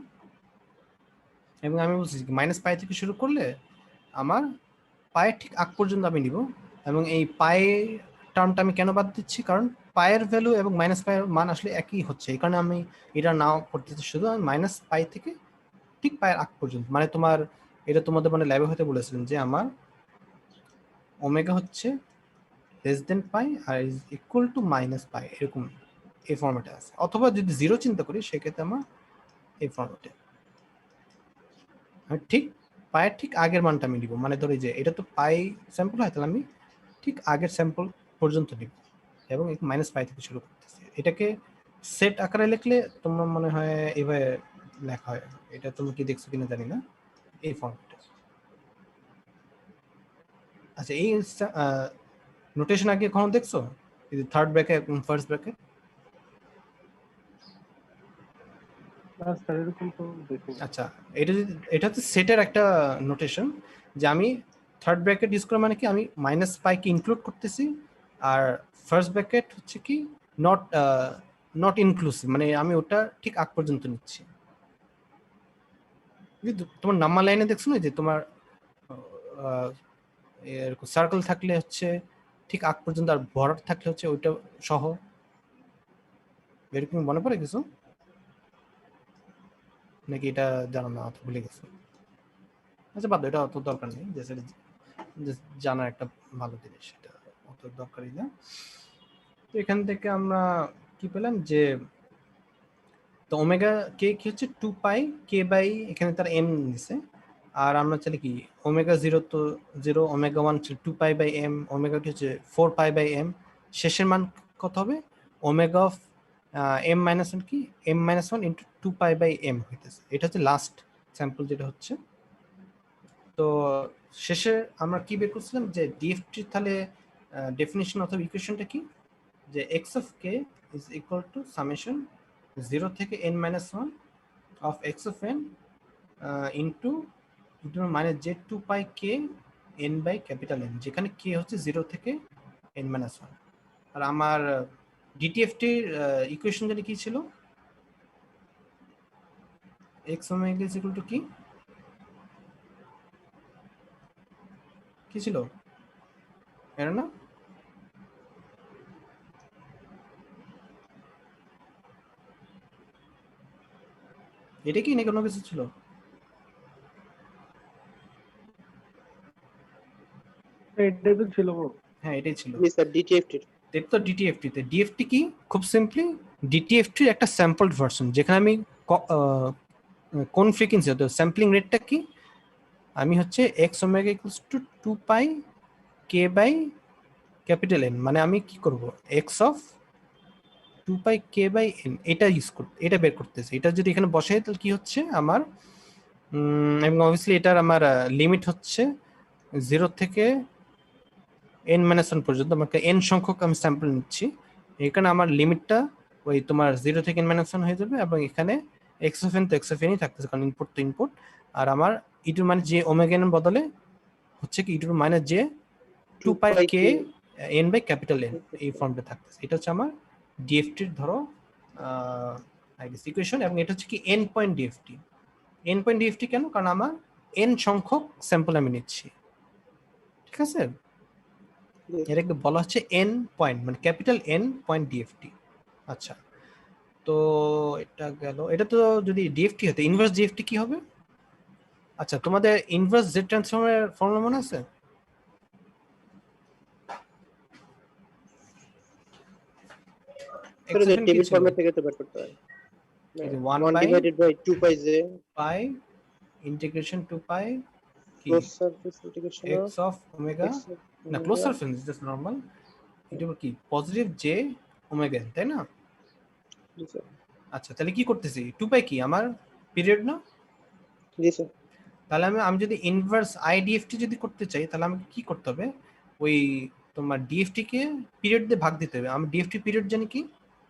এবং আমি বলছি -π থেকে শুরু করলে আমার পায়ের ঠিক আগ পর্যন্ত আমি নিব। এবং এই পাই টার্মটা আমি কেন বাদ দিচ্ছি, কারণ পায়ের ভ্যালু এবং -π এর মান আসলে একই হচ্ছে, এই কারণে আমি এটা নাও করতেছি। শুধু আমি -π থেকে ঠিক পায়ের আগ পর্যন্ত, মানে তোমার এটা তোমাদের মানে ল্যাবে হতে বলেছিলেন যে আমার ওমেগা হচ্ছে π আর ইজ ইকুয়াল টু -π, এরকম এই ফরম্যাটে আছে। অথবা যদি 0 চিন্তা করি, সেক্ষেত্রে আমার এই ফরম্যাটে আমি ঠিক পায়ের ঠিক আগের মানটা আমি নিব, মানে ধরি যে এটা তো পাই স্যাম্পল হয়, তাহলে আমি ঠিক আগের স্যাম্পল পর্যন্ত নিব এবং -π থেকে শুরু করতেছি। এটাকে সেট আকারে লিখলে তোমার মনে হয় এভাবে লেখা হয়, এটা তুমি কি দেখছো কিনা জানি না, এই ফরম্যাটে। আচ্ছা, এই নোটেশন আগে কখনো দেখছো, এই যে থার্ড ব্র্যাকেট এবং ফার্স্ট ব্র্যাকেট? না স্যার এরকম তো দেখিনি। আচ্ছা, এটা হচ্ছে সেটের একটা নোটেশন, যে আমি থার্ড ব্র্যাকেট ইউজ করা মানে কি, আমি -π কে ইনক্লুড করতেছি, আর ফার্স্ট ব্র্যাকেট হচ্ছে কি নট ইনক্লুসিভ, মানে আমি ওটা ঠিক আগ পর্যন্ত নিচ্ছি। তোমার নাম্বার লাইনে দেখছো না যে তোমার এরকম সার্কেল থাকলে হচ্ছে ঠিক আগ পর্যন্ত, আর বর্ডার থাকলে হচ্ছে ওইটা সহ, এরকম মনে পড়ে কিছু নাকি এটা জানো না, ভুলে গেছো? আচ্ছা বাদ, এটা অত দরকার নেই, যে জানার একটা ভালো জিনিস, এটা অত দরকারই না। তো এখান থেকে আমরা কি পেলাম, যে তো ওমেগা কে কি হচ্ছে 2πk/, এখানে তার m দিছে, আর আমরা চাইলে কি ওমেগা 0 তো 0, ওমেগা 1 ছিল 2π/m, ওমেগা 2 হচ্ছে 4π/m, শেষের মান কত হবে, ওমেগা অফ m-1 কি m-1 ইন্টু 2π/m হইতেছে। এটা হচ্ছে লাস্ট স্যাম্পল যেটা হচ্ছে। তো শেষে আমরা কি বের করছিলাম, যে ডিএফটি তাহলে ডেফিনিশন অথবা ইকুয়েশনটা কি, যে x of k is equal two summation 0 থেকে n-1 of x of n into মানে যে 2πk n/N, যেখানে k হচ্ছে 0 থেকে n-1। আর আমার ডিটিএফটির ইকুয়েশন জানি কি ছিল, x omega is equal to কি ছিল, এর না এটা কি নাকি অন্য কিছু ছিল? এটা তো ছিল। হ্যাঁ এটাই ছিল। স্যার ডিটিএফটি, দেখতো ডিটিএফটি তে ডিএফটি কি, খুব সিম্পলি ডিটিএফটি একটা স্যাম্পলড ভার্সন, যেখানে আমি কোন ফ্রিকোয়েন্সি তো স্যাম্পলিং রেটটা কি, আমি হচ্ছে x omega equals two 2πk/N, মানে আমি কি করব x অফ 2πk/N এটা ইউজ করতে, এটা বের করতেছি। এটা যদি এখানে বসাই তাহলে কি হচ্ছে আমার, এবং অবভিয়াসলি এটার আমার লিমিট হচ্ছে 0 থেকে n-1 পর্যন্ত, আমাকে n সংখ্যক আমি স্যাম্পল নিচ্ছি, এখানে আমার লিমিটটা ওই তোমার 0 থেকে n-1 হয়ে যাবে, এবং এখানে x অফ n তো x অফ nই থাকতেছে, কারণ ইনপুট তো ইনপুট, আর আমার ইটুর মানে যে ওমেগা n বদলে হচ্ছে কি ইটুর মানে যে two pi K n by capital n এই ফর্মটা থাকতেছে। এটা হচ্ছে আমার ডিএফটির ধরো ইকুয়েশন, এবং এটা হচ্ছে কি N point DFT. N point DFT কেন? কারণ আমার এন সংখ্যক স্যাম্পল আমি নিচ্ছি, ঠিক আছে? এটাকে বলা হচ্ছে এন পয়েন্ট, মানে ক্যাপিটাল এন পয়েন্ট ডিএফটি। আচ্ছা, তো এটা গেল। এটা তো যদি ডিএফটি হতো, ইনভার্স ডিএফটি কি হবে? আচ্ছা, তোমাদের ইনভার্স জেড ট্রান্সফর্মের ফর্মুলা মনে আছে? টেবিল ফরম্যাট থেকে তো বের করতে হয়। 1 divided by 2 pi j pi integration 2 pi close surface integration x of omega, না close surface is just normal, এটা কি পজিটিভ জে ওমেগা, তাই না? জি স্যার। আচ্ছা, তাহলে কি করতেছি? 2 পাই কি আমার পিরিয়ড না? জি স্যার। তাহলে আমি যদি ইনভার্স আইডিএফটি যদি করতে চাই, তাহলে আমাকে কি করতে হবে? ওই তোমার ডিএফটি কে পিরিয়ড দিয়ে ভাগ দিতে হবে। আমি ডিএফটি পিরিয়ড জানি কি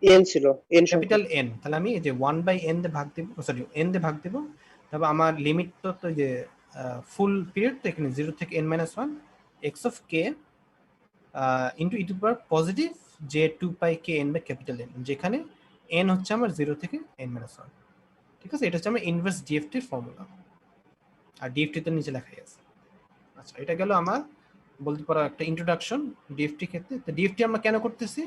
এন ছিল, এন ক্যাপিটাল এন, তাহলে আমি এই যে 1/n দিয়ে ভাগ দেব, সরি n দিয়ে ভাগ দেব। তবে আমার লিমিট তো যে ফুল পিরিয়ড, তো এখানে 0 থেকে n-1 x of k into e to power positive j 2 pi k n by capital n, যেখানে n হচ্ছে আমার 0 থেকে n-1, ঠিক আছে? এটা হচ্ছে আমার ইনভার্স ডিএফটি এর ফর্মুলা, আর ডিএফটি তো নিচে লেখাই আছে। আচ্ছা, এটা গেল আমার বলতে পারো একটা ইন্ট্রোডাকশন ডিএফটি ক্ষেত্রে। তো ডিএফটি আমরা কেন করতেছি?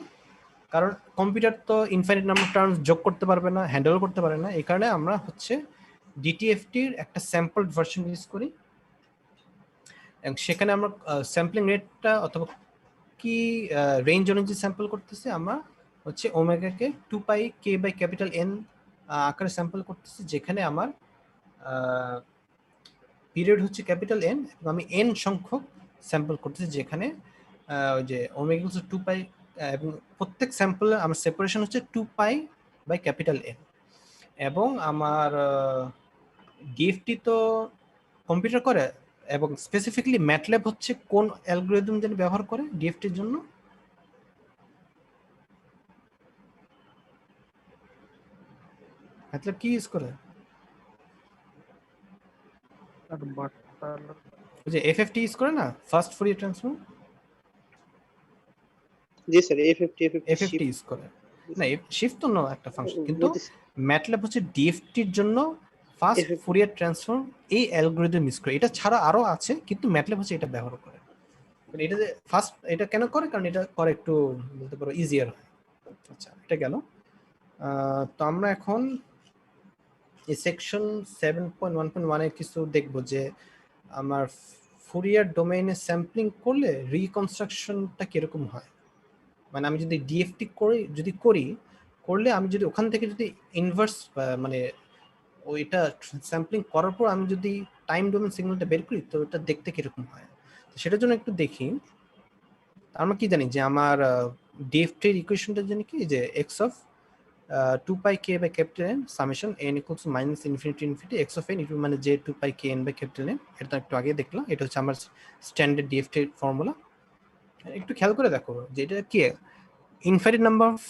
কারণ কম্পিউটার তো ইনফাইনাইট নাম্বার টার্মস যোগ করতে পারবে না, হ্যান্ডেল করতে পারে না। এই কারণে আমরা হচ্ছে ডিটিএফটির একটা স্যাম্পল ভার্সন ইউজ করি, এবং সেখানে আমরা স্যাম্পলিং রেটটা অথবা কি রেঞ্জ অনুযায়ী স্যাম্পল করতেছি, আমরা হচ্ছে ওমেগাকে 2 pi k by capital N আকারে স্যাম্পল করতেছি, যেখানে আমার পিরিয়ড হচ্ছে ক্যাপিটাল এন, এবং আমি এন সংখ্যক স্যাম্পল করতেছি, যেখানে ওই যে ওমেগা 2 পাই, এবং প্রত্যেক স্যাম্পলের আমার সেপারেশন হচ্ছে 2 পাই বাই ক্যাপিটাল এন। এবং আমার ডিএফটি তো কম্পিউটার করে, এবং স্পেসিফিকলি ম্যাটল্যাব হচ্ছে কোন অ্যালগরিদম যেন ব্যবহার করে ডিএফটির জন্য? ম্যাটল্যাব কি ইউজ করে? যে এফএফটি ইউজ করে না, ফার্স্ট ফুরিয়ার ট্রান্সফর্ম। জি স্যার, এফএফটি ইউজ করে না, শিফট তো না একটা ফাংশন, কিন্তু ম্যাটল্যাব হচ্ছে ডিএফটির জন্য ফার্স্ট ফুরিয়ার ট্রান্সফর্ম এই অ্যালগরিদম ইউজ করে। এটা ছাড়া আরো আছে, কিন্তু ম্যাটল্যাব হচ্ছে এটা ব্যবহার করে। মানে এটা যে ফার্স্ট, এটা কেন করে? কারণ এটা করে একটু বলতে পারো ইজিয়ার হয়। আচ্ছা, এটা গেল। তো আমরা এখন এই সেকশন 7.1.1 এর কিছু দেখব, যে আমার ফুরিয়ার ডোমেইনে স্যাম্পলিং করলে রিকনস্ট্রাকশনটা কিরকম হয়। মানে আমি যদি ডিএফটি করলে আমি যদি ওখান থেকে যদি ইনভার্স মানে ওইটা স্যাম্পলিং করার পর আমি যদি টাইম ডোমেন সিগন্যালটা বের করি, তো ওটা দেখতে কিরকম হয়। সেটার জন্য একটু দেখি। আমরা কি জানি যে আমার ডিএফটির ইকুয়েশনটা জানি কি, যে x of 2 pi k by capital N summation n equals minus infinity infinity x of n e to মানে যে 2 pi K n by capital N. এটা একটু আগে দেখলাম, এটা হচ্ছে আমার স্ট্যান্ডার্ড ডিএফটির ফর্মুলা। একটু খেয়াল করে দেখো যে এটা কি ইনফাইনাইট নাম্বার অফ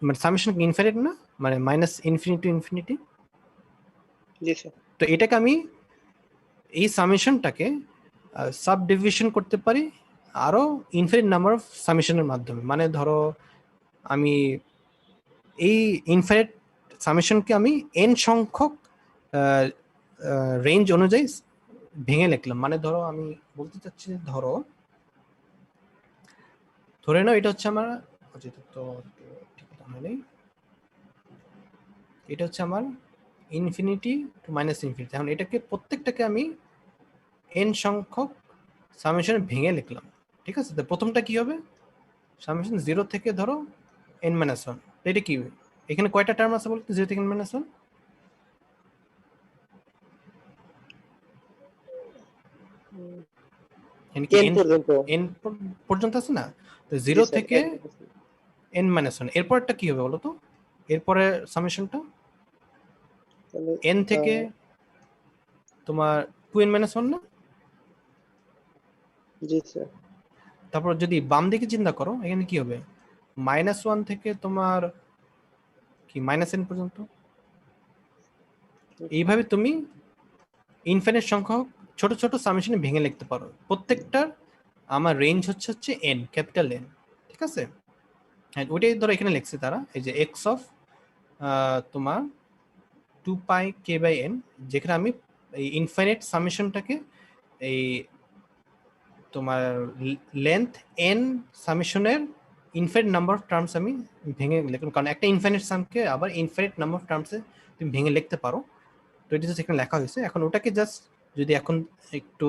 মানে সামেশন ইনফাইনাইট না, মানে minus infinity to infinity. G sir. তো এটাকে আমি এই সামেশনটাকে সাব ডিভিশন করতে পারি আরো ইনফিনিট নাম্বার অফ সামেশনের মাধ্যমে। মানে ধরো আমি এই ইনফিনিট সামেশনকে আমি এন সংখ্যক রেঞ্জ অনুযায়ী ভেঙে লিখলাম। মানে ধরো আমি বলতে চাচ্ছি, ধরে নাও এটা হচ্ছে আমার, এটা হচ্ছে আমার ইনফিনিটি টু মাইনাস ইনফিনিটি। এখন এটাকে প্রত্যেকটাকে আমি এন সংখ্যক সামেশনে ভেঙে লিখলাম, ঠিক আছে? তো প্রথমটা কি হবে? সামেশন 0 থেকে ধরো n-1। এটা কি, এখানে কয়টা টার্ম আছে বলতো 0 থেকে n-1? n পর্যন্ত আছে না? তো 0 থেকে n-1। এরপরটা কি হবে বলো তো? এরপরে সামেশনটা n থেকে তোমার 2n-1 না? জি স্যার। তারপর যদি বাম দিকে চিন্তা করো, এখানে কি হবে? -1 থেকে তোমার কি -n পর্যন্ত। এইভাবে তুমি ইনফিনিট সংখ্যক ছোট ছোট সামেশনে ভেঙে লিখতে পারো। প্রত্যেকটার আমার রেঞ্জ হচ্ছে এন, ক্যাপিটাল এন, ঠিক আছে? হ্যাঁ, ওইটাই ধরো এখানে লিখছে তারা, এই যে এক্স অফ তোমার 2 পাই কে বাই এন, যেখানে আমি এই ইনফাইনাইট সামেশনটাকে এই তোমার লেন্থ এন সামেশনের ইনফাইনাইট নাম্বার অফ টার্মস আমি ভেঙে লিখলাম, কারণ একটা ইনফাইনাইট সামকে আবার ইনফাইনাইট নাম্বার অফ টার্মসে তুমি ভেঙে লিখতে পারো। তো এটা জাস্ট এখানে লেখা হয়েছে। এখন ওটাকে জাস্ট যদি এখন একটু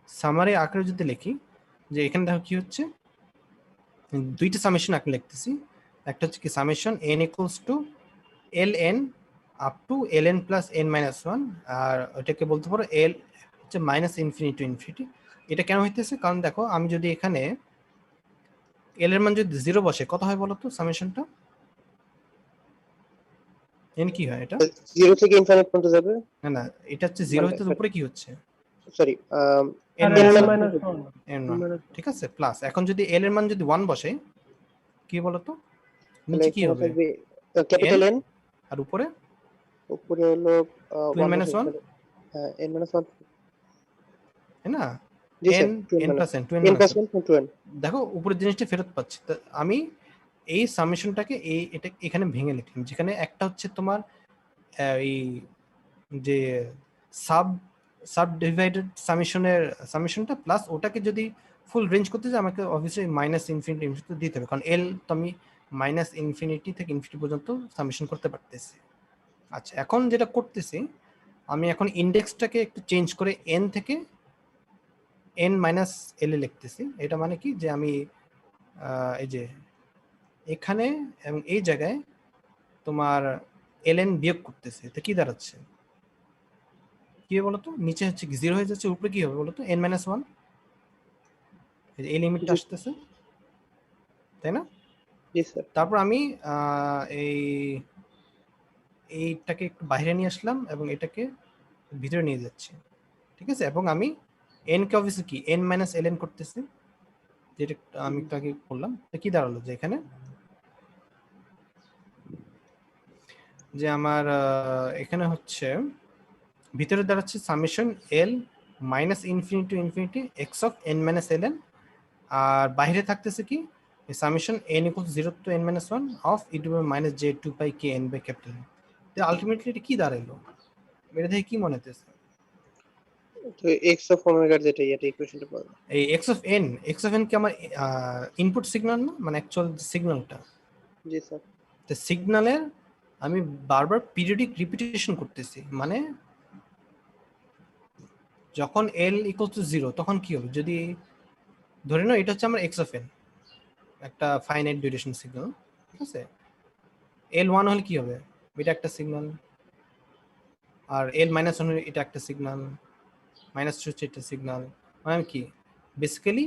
সামারি আকারে যদি লিখি, যে এখানে দেখো কি হচ্ছে, দুইটা সামেশন আকারে লিখতেছি। একটা হচ্ছে কি summation n equals to l n up to l n plus n minus one, আর ওটাকে বলতে পারো এল হচ্ছে মাইনাস ইনফিনিটি টু ইনফিনিটি। এটা কেন হইতেছে, কারণ দেখো আমি যদি এখানে এল এর মান যদি 0 বসে কত হয় বলো তো সামেশনটা? এন কি হয় এটা? 0 থেকে ইনফিনিট পর্যন্ত যাবে। না না, এটা হচ্ছে 0 হইতে উপরে কি হচ্ছে? সরি, এন আর মাইনাস মাইনাস 1 এন ওয়ান, ঠিক আছে? প্লাস এখন যদি এল এর মান যদি 1 বসে কি বলো তো নিচে কি হবে? ক্যাপিটাল এন, আর উপরে উপরে হলো 2n minus 1, হ্যাঁ n minus 1, তাই না? জি sir, n plus n, 2n n minus plus 1। 1 2n। দেখো উপরের জিনিসটা ফেরত পাচ্ছি। তো আমি এই সামেশনটাকে এটা এখানে ভেঙে লিখলাম, যেখানে একটা হচ্ছে তোমার এই যে সাব ডিভাইডেড সামেশনটা প্লাস ওটাকে যদি ফুল রেঞ্জ করতে চাই আমাকে অবভিয়াসলি মাইনাস ইনফিনিটি ইনফিনিটি দিতে হবে, কারণ এল তো আমি মাইনাস ইনফিনিটি থেকে ইনফিনিটি পর্যন্ত সামেশন করতে পারতেছি। আচ্ছা, এখন যেটা করতেছি আমি এখন ইন্ডেক্সটাকে একটু চেঞ্জ করে এন থেকে এন মাইনাস এল এ লিখতেছি। এটা মানে কি, যে আমি এই যে এখানে এবং এই জায়গায় তোমার এল এন বিয়োগ করতেছি। তো কি দাঁড়াচ্ছে, কি হবে বলতো? নিচে হচ্ছে কি 0 হয়ে যাচ্ছে, উপরে কি হবে বলতো? এন মাইনাস 1, এই লিমিটটা আসতেছে, তাই না? জি স্যার। তারপর আমি এইটাকে একটু বাইরে নিয়ে আসলাম এবং এটাকে ভিতরে নিয়ে যাচ্ছি, ঠিক আছে? এবং আমি এন কে অবভিয়াসলি কি এন মাইনাস এল এন করতেছি, যেটা আমি একটু আগে করলাম। তো কি দাঁড়ালো, যে এখানে যে আমার এখানে হচ্ছে ভিতরে দাঁড়াচ্ছে summation l minus infinity to infinity x of n minus l n, আর বাইরে থাকতেছে কি summation n equals 0 to n minus 1 of e to minus j 2 pi K n by capital N. তো আলটিমেটলি এটা কি দাঁড়াইলো, এটা দেখে কি মনে হতেছে? তো x অফ ওমেগা যেটা এটা ইকুয়েশনটা পাবো। এই এক্স অফ এন কি আমার ইনপুট সিগন্যাল না, মানে অ্যাকচুয়াল সিগন্যালটা? জি স্যার। তো সিগন্যালের আমি বারবার পিরিয়ডিক রিপিটেশন করতেছি, মানে যখন এল ইকুয়াল টু 0 তখন কি হবে, যদি ধরে নাও এটা হচ্ছে আমার এক্স অফ এন, একটা ফাইনাইট ডিউরেশন সিগন্যাল, ঠিক আছে? এল 1 হলে কি হবে, এটা একটা সিগন্যাল, আর এল মাইনাস 1 হলে এটা একটা সিগন্যাল, মাইনাস 2 হচ্ছে একটা সিগন্যাল। মানে কি বেসিক্যালি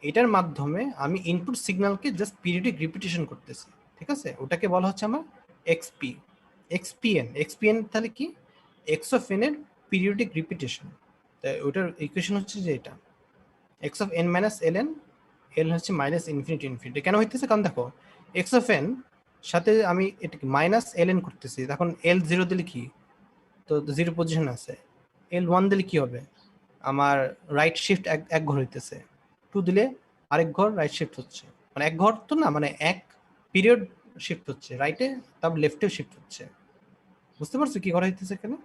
এটার মাধ্যমে আমি ইনপুট সিগন্যালকে জাস্ট পিরিয়ডিক রিপিটেশন করতেছি, ঠিক আছে? ওটাকে বলা হচ্ছে আমার এক্সপি, এক্সপিএন তাহলে কি এক্স অফ এন এর পিরিয়ডিক রিপিটেশন। তাই ওটার ইকুয়েশন হচ্ছে যে এটা x of n minus l n, l হচ্ছে মাইনাস ইনফিনিটি ইনফিনিটি। কেন হইতেছে, কারণ দেখো এক্স অফ এন সাথে আমি এটাকে মাইনাস এল এন করতেছি, তখন এল 0 দিলে কি, তো 0 পজিশন আছে। এল 1 দিলে কি হবে, আমার রাইট শিফট এক ঘর হইতেছে, 2 দিলে আরেক ঘর রাইট শিফট হচ্ছে, মানে এক ঘর তো না, মানে এক পিরিয়ড শিফট হচ্ছে রাইটে, তারপর লেফটেও শিফট হচ্ছে। বুঝতে পারছো কি করা হইতেছে এখানে?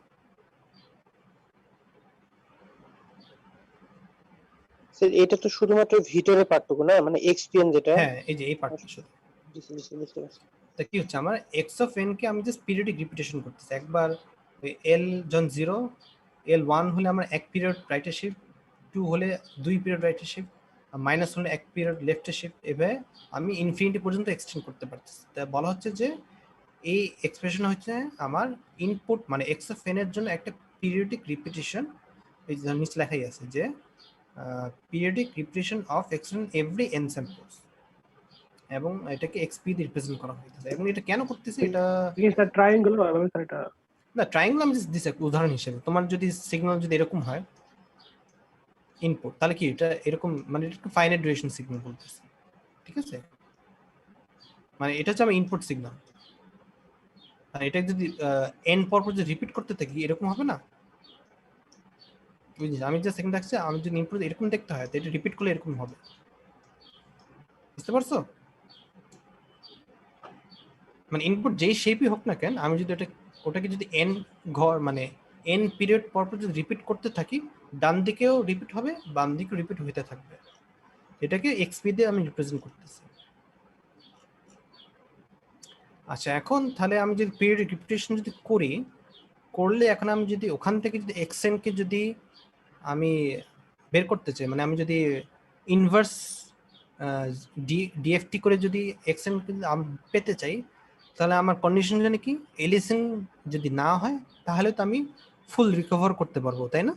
স্যার এটা তো শুধুমাত্র ভিতরে পার্থক্য না, মানে এক্সপিএন যেটা। হ্যাঁ, এই যে এই পার্টটা শুধু। বুঝতে পারছি। তা কি হচ্ছে, আমার এক্স অফ এন কে আমি জাস্ট পিরিয়ডিক রিপিটেশন করতেছি। একবার ওই এল যখন 0, এল 1 হলে আমার এক পিরিয়ড রাইটে শিফট, 2 হলে 2 পিরিয়ড রাইটে শিফট, আর মাইনাস হলে এক পিরিয়ড লেফটে শিফট। এভাবে আমি ইনফিনিটি পর্যন্ত এক্সটেন্ড করতে পারতেছি। তা বলা হচ্ছে যে এই এক্সপ্রেশন হচ্ছে আমার ইনপুট, মানে এক্স অফ এন এর জন্য একটা পিরিয়ডিক রিপিটেশন, এই যে নিচে লেখাই আছে যে periodic repetition of x on every N samples, এবং এটাকে এক্সপি দিয়ে রিপ্রেজেন্ট করা হইতেছে। এবং এটা কেন করতেছে, এটা কি স্যার ট্রায়াঙ্গেল হবে স্যার এটা? না, ট্রায়াঙ্গেল আমি দিছি একটা উদাহরণ হিসেবে। তোমার যদি সিগন্যাল যদি এরকম হয় ইনপুট, তাহলে কি এটা এরকম, মানে এটা ফাইনাইট ডিউরেশন সিগন্যাল বলতেছে, ঠিক আছে? মানে এটা হচ্ছে আমার ইনপুট সিগন্যাল, আর এটা যদি এন পর যদি রিপিট করতে থাকি এরকম হবে না, আমি যে সেকেন্ড দেখছি, আমি যদি ইনপুট এরকম দেখতে হয় তো এটা রিপিট করলে এরকম হবে, বুঝতে পারছো? মানে ইনপুট যেই শেপই হোক না কেন, আমি যদি ওটাকে যদি এন ঘর মানে এন পিরিয়ড পর পর যদি রিপিট করতে থাকি, ডান দিকেও রিপিট হবে, বাম দিকেও রিপিট হতে থাকবে। এটাকে এক্সপি দিয়ে আমি রিপ্রেজেন্ট করতেছি। আচ্ছা, এখন তাহলে আমি যদি পিরিয়ডিক রিপিটেশন যদি করলে এখন আমি যদি ওখান থেকে যদি এক্সএনকে যদি আমি বের করতে চাই, মানে আমি যদি ইনভার্স ডিএফটি করে যদি এক্সএন পেতে চাই, তাহলে আমার কন্ডিশন জানি কি, এলিসিং যদি না হয় তাহলে তো আমি ফুল রিকভার করতে পারবো, তাই না?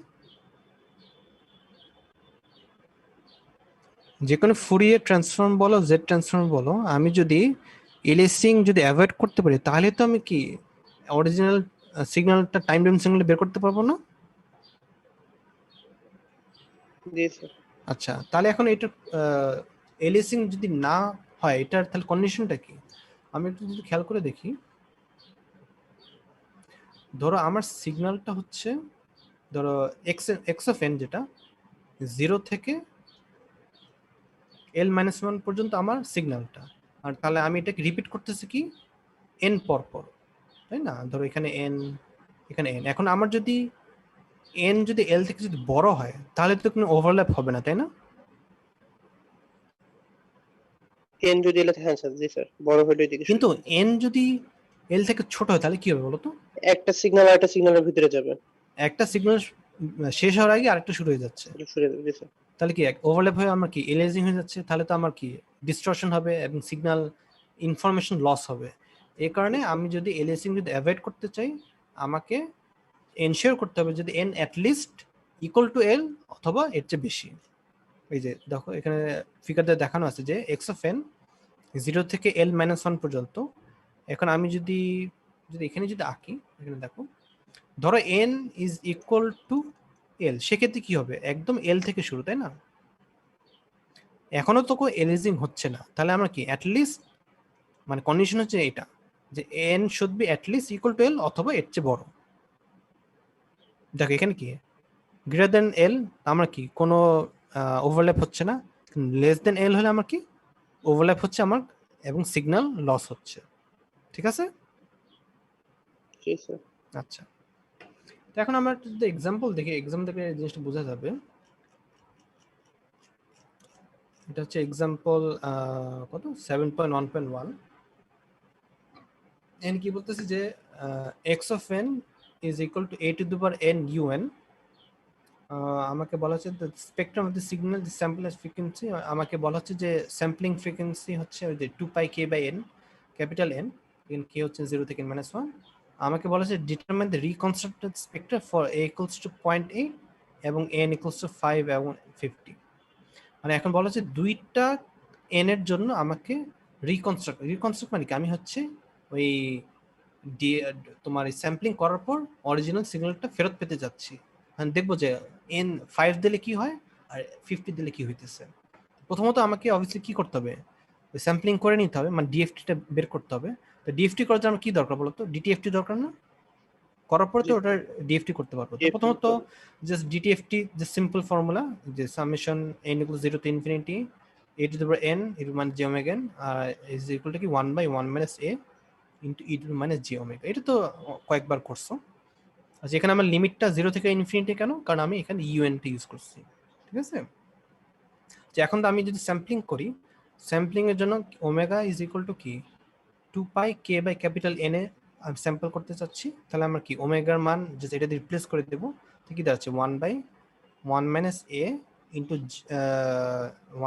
যে কোনো ফুরিয়ার ট্রান্সফর্ম বলো, জেড ট্রান্সফর্ম বলো, আমি যদি এলিসিং যদি অ্যাভয়েড করতে পারি তাহলে তো আমি কি অরিজিনাল সিগন্যালটা টাইম ডোমেন সিগন্যাল বের করতে পারবো না? জি স্যার। আচ্ছা, তাহলে এখন এটা এলিসিং যদি না হয় এটার তাহলে কন্ডিশনটা কি? আমি একটু যদি খেয়াল করে দেখি, ধরো আমার সিগন্যালটা হচ্ছে, ধরো এক্স অফ এন যেটা 0 থেকে L-1 পর্যন্ত আমার সিগন্যালটা, আর তাহলে আমি এটাকে রিপিট করতেছি কি এন পর পর, তাই না? ধরো এখানে এন, এখানে এন। এখন আমার যদি এন যদি এল থেকে যদি বড় হয় তাহলে তো কোনো ওভারল্যাপ হবে না, তাই না? এন যদি এলে, হ্যাঁ স্যার, জি স্যার, বড় হলে দিকে কিন্তু এন যদি এল থেকে ছোট হয় তাহলে কি হবে বলো তো? একটা সিগন্যাল আর একটা সিগন্যালের ভিতরে যাবে, একটা সিগন্যাল শেষ হওয়ার আগে আরেকটা শুরু হয়ে যাচ্ছে, এটা সরে যাবে। জি স্যার। তাহলে কি ওভারল্যাপ হয়ে আমার কি এলিয়াসিং হয়ে যাচ্ছে, তাহলে তো আমার কি ডিস্টরশন হবে এবং সিগন্যাল ইনফরমেশন লস হবে। এই কারণে আমি যদি এলিয়াসিং যদি অ্যাভয়েড করতে চাই, আমাকে এনশিওর করতে হবে যদি N at least equal to l অথবা এর চেয়ে বেশি। এই যে দেখো এখানে ফিগারটা দেখানো আছে যে এক্স অফ এন 0 থেকে L-1 পর্যন্ত। এখন আমি যদি এখানে যদি আঁকি, এখানে দেখো, ধরো n ইজ ইকুয়াল টু এল, সেক্ষেত্রে কি হবে? একদম এল থেকে শুরু, তাই না? এখনো তো কোনো এলিজিং হচ্ছে না, তাহলে আমরা কি অ্যাটলিস্ট মানে কন্ডিশন হচ্ছে এটা যে n should be at least equal to l অথবা এর চেয়ে বড়। দেখো এখানে কি গ্রেটার দেন এল, আমরা কি কোনো ওভারল্যাপ হচ্ছে না। লেস দেন এল হলে আমার কি ওভারল্যাপ হচ্ছে আমার এবং সিগন্যাল লস হচ্ছে, ঠিক আছে? জি স্যার। আচ্ছা, তো এখন আমরা যদি এক্সাম্পল দেখি, এক্সাম্পল দেখে এই জিনিসটা বোঝা যাবে। এটা হচ্ছে এক্সাম্পল কত 7.1.1। এন কি বলতেছে যে x of N is equal two a to the power n un। আমাকে বলা হচ্ছে the spectrum of the signal the sample frequency, আমাকে বলা হচ্ছে যে স্যাম্পলিং ফ্রিকোয়েন্সি হচ্ছে ওই যে 2π k by n, capital N, k হচ্ছে 0 থেকে n-1। আমাকে বলা হচ্ছে determine the reconstructed spectrum for a equals to 0.8 এবং n ইকুয়ালস টু 5 এবং 50। মানে এখন বলা হচ্ছে দুইটা n এর জন্য আমাকে রিকনস্ট্রাক্ট মানে কি, আমি হচ্ছে ওই তোমার স্যাম্পলিং করার পর অরিজিনাল সিগন্যালটা ফেরত পেতে যাচ্ছি। মানে দেখবো যে n 5 দিলে কি হয় আর 50 দিলে কি হইতেছে। প্রথমত আমাকে অবভিয়াসলি কি করতে হবে, ওই স্যাম্পলিং করে নিতে হবে, মানে ডিএফটিটা বের করতে হবে। তো ডিএফটি করার জন্য কি দরকার বলতো? ডিটিএফটি দরকার না? করার পরে তো ওটা ডিএফটি করতে পারবো। তো প্রথমত জাস্ট ডিটিএফটি যে সিম্পল ফর্মুলা যে summation n equal 0 to infinity a to the power n e to the minus j omega আর ইজ ইকুয়াল টু কি 1 by 1 minus a into e to the minus j omega. এটা তো কয়েকবার করছো। আচ্ছা, এখানে আমার লিমিটটা 0 থেকে ইনফিনিটি কেন? কারণ আমি এখানে un টা ইউজ করছি, ঠিক আছে? যে এখন তো আমি যদি স্যাম্পলিং করি, স্যাম্পলিং এর জন্য ওমেগা ইজ ইকুয়াল টু কি 2π k বাই ক্যাপিটাল n এ আমি স্যাম্পল করতে চাচ্ছি, তাহলে আমরা কি ওমেগার মান যে এটা দিয়ে রিপ্লেস করে দেব, তো কি দাঁড়াচ্ছে 1 by 1 minus a into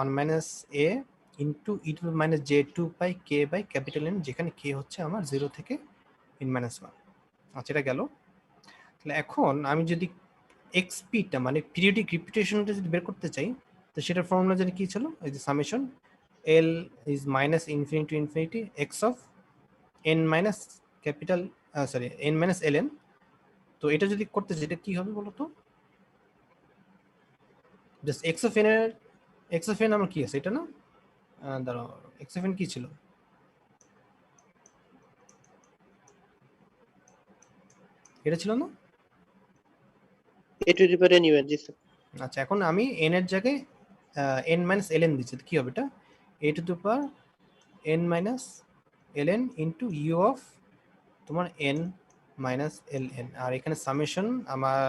1 minus a into e to the minus j 2π k by capital n, যেখানে k হচ্ছে আমার 0 থেকে n-1। আচ্ছা, এটা গেল। তাহলে এখন আমি যদি xp-টা মানে পিরিয়ডিক রিপিটেশনটা যদি বের করতে চাই, তো সেটার ফর্মুলা জানি কি ছিল, এই যে summation l is minus infinity to infinity x of n minus capital sorry n minus ln। তো এটা যদি করতে চাই এটা কি হবে বলো তো? জাস্ট x অফ n আমার কি আছে এটা না, দাঁড়াও, x অফ n কি ছিল? এটা ছিল না? a to the power n un, G sir. আচ্ছা, এখন আমি n এর জায়গায় n minus ln দিচ্ছি, তো কি হবে এটা? a to the power n minus ln into u of তোমার n minus ln, আর এখানে সামেশন আমার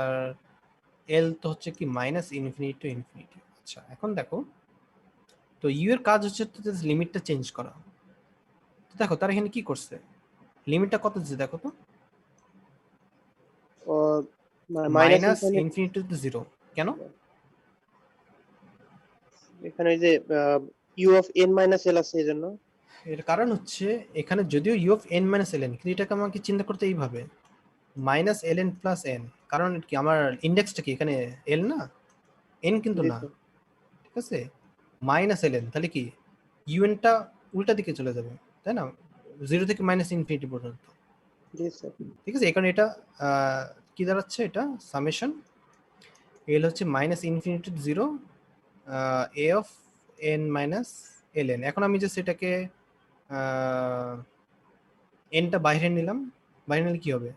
l তো হচ্ছে কি মাইনাস ইনফিনিটি টু ইনফিনিটি। আচ্ছা, এখন দেখো তো ইউ এর কাজ হচ্ছে তো জাস্ট লিমিটটা চেঞ্জ করা। তো দেখো তার এখানে কি করছে, লিমিটটা কত দিচ্ছে দেখো তো, ও মাইনাস ইনফিনিটি টু 0। কেন? এখানে ওই যে u of n minus l আছে এজন্য। এর কারণ হচ্ছে এখানে যদিও u of n minus ln, কিন্তু এটাকে আমাকে চিন্তা করতে এইভাবে মাইনাস ln প্লাস n, কারণ কি আমার ইন্ডেক্সটা কি এখানে l না, n কিন্তু জি না, স্যার। ঠিক আছে? মাইনাস ln তাহলে কি un টা উল্টা দিকে চলে যাবে, তাই না? 0 থেকে মাইনাস ইনফিনিটি পর্যন্ত, জি স্যার। ঠিক আছে? এখানে এটা কি দাঁড়াচ্ছে, এটা সামেশন l হচ্ছে minus infinity two 0 a of n minus ln। এখন আমি জাস্ট এটাকে nটা বাইরে নিলাম, বাইরে নিলে কি হবে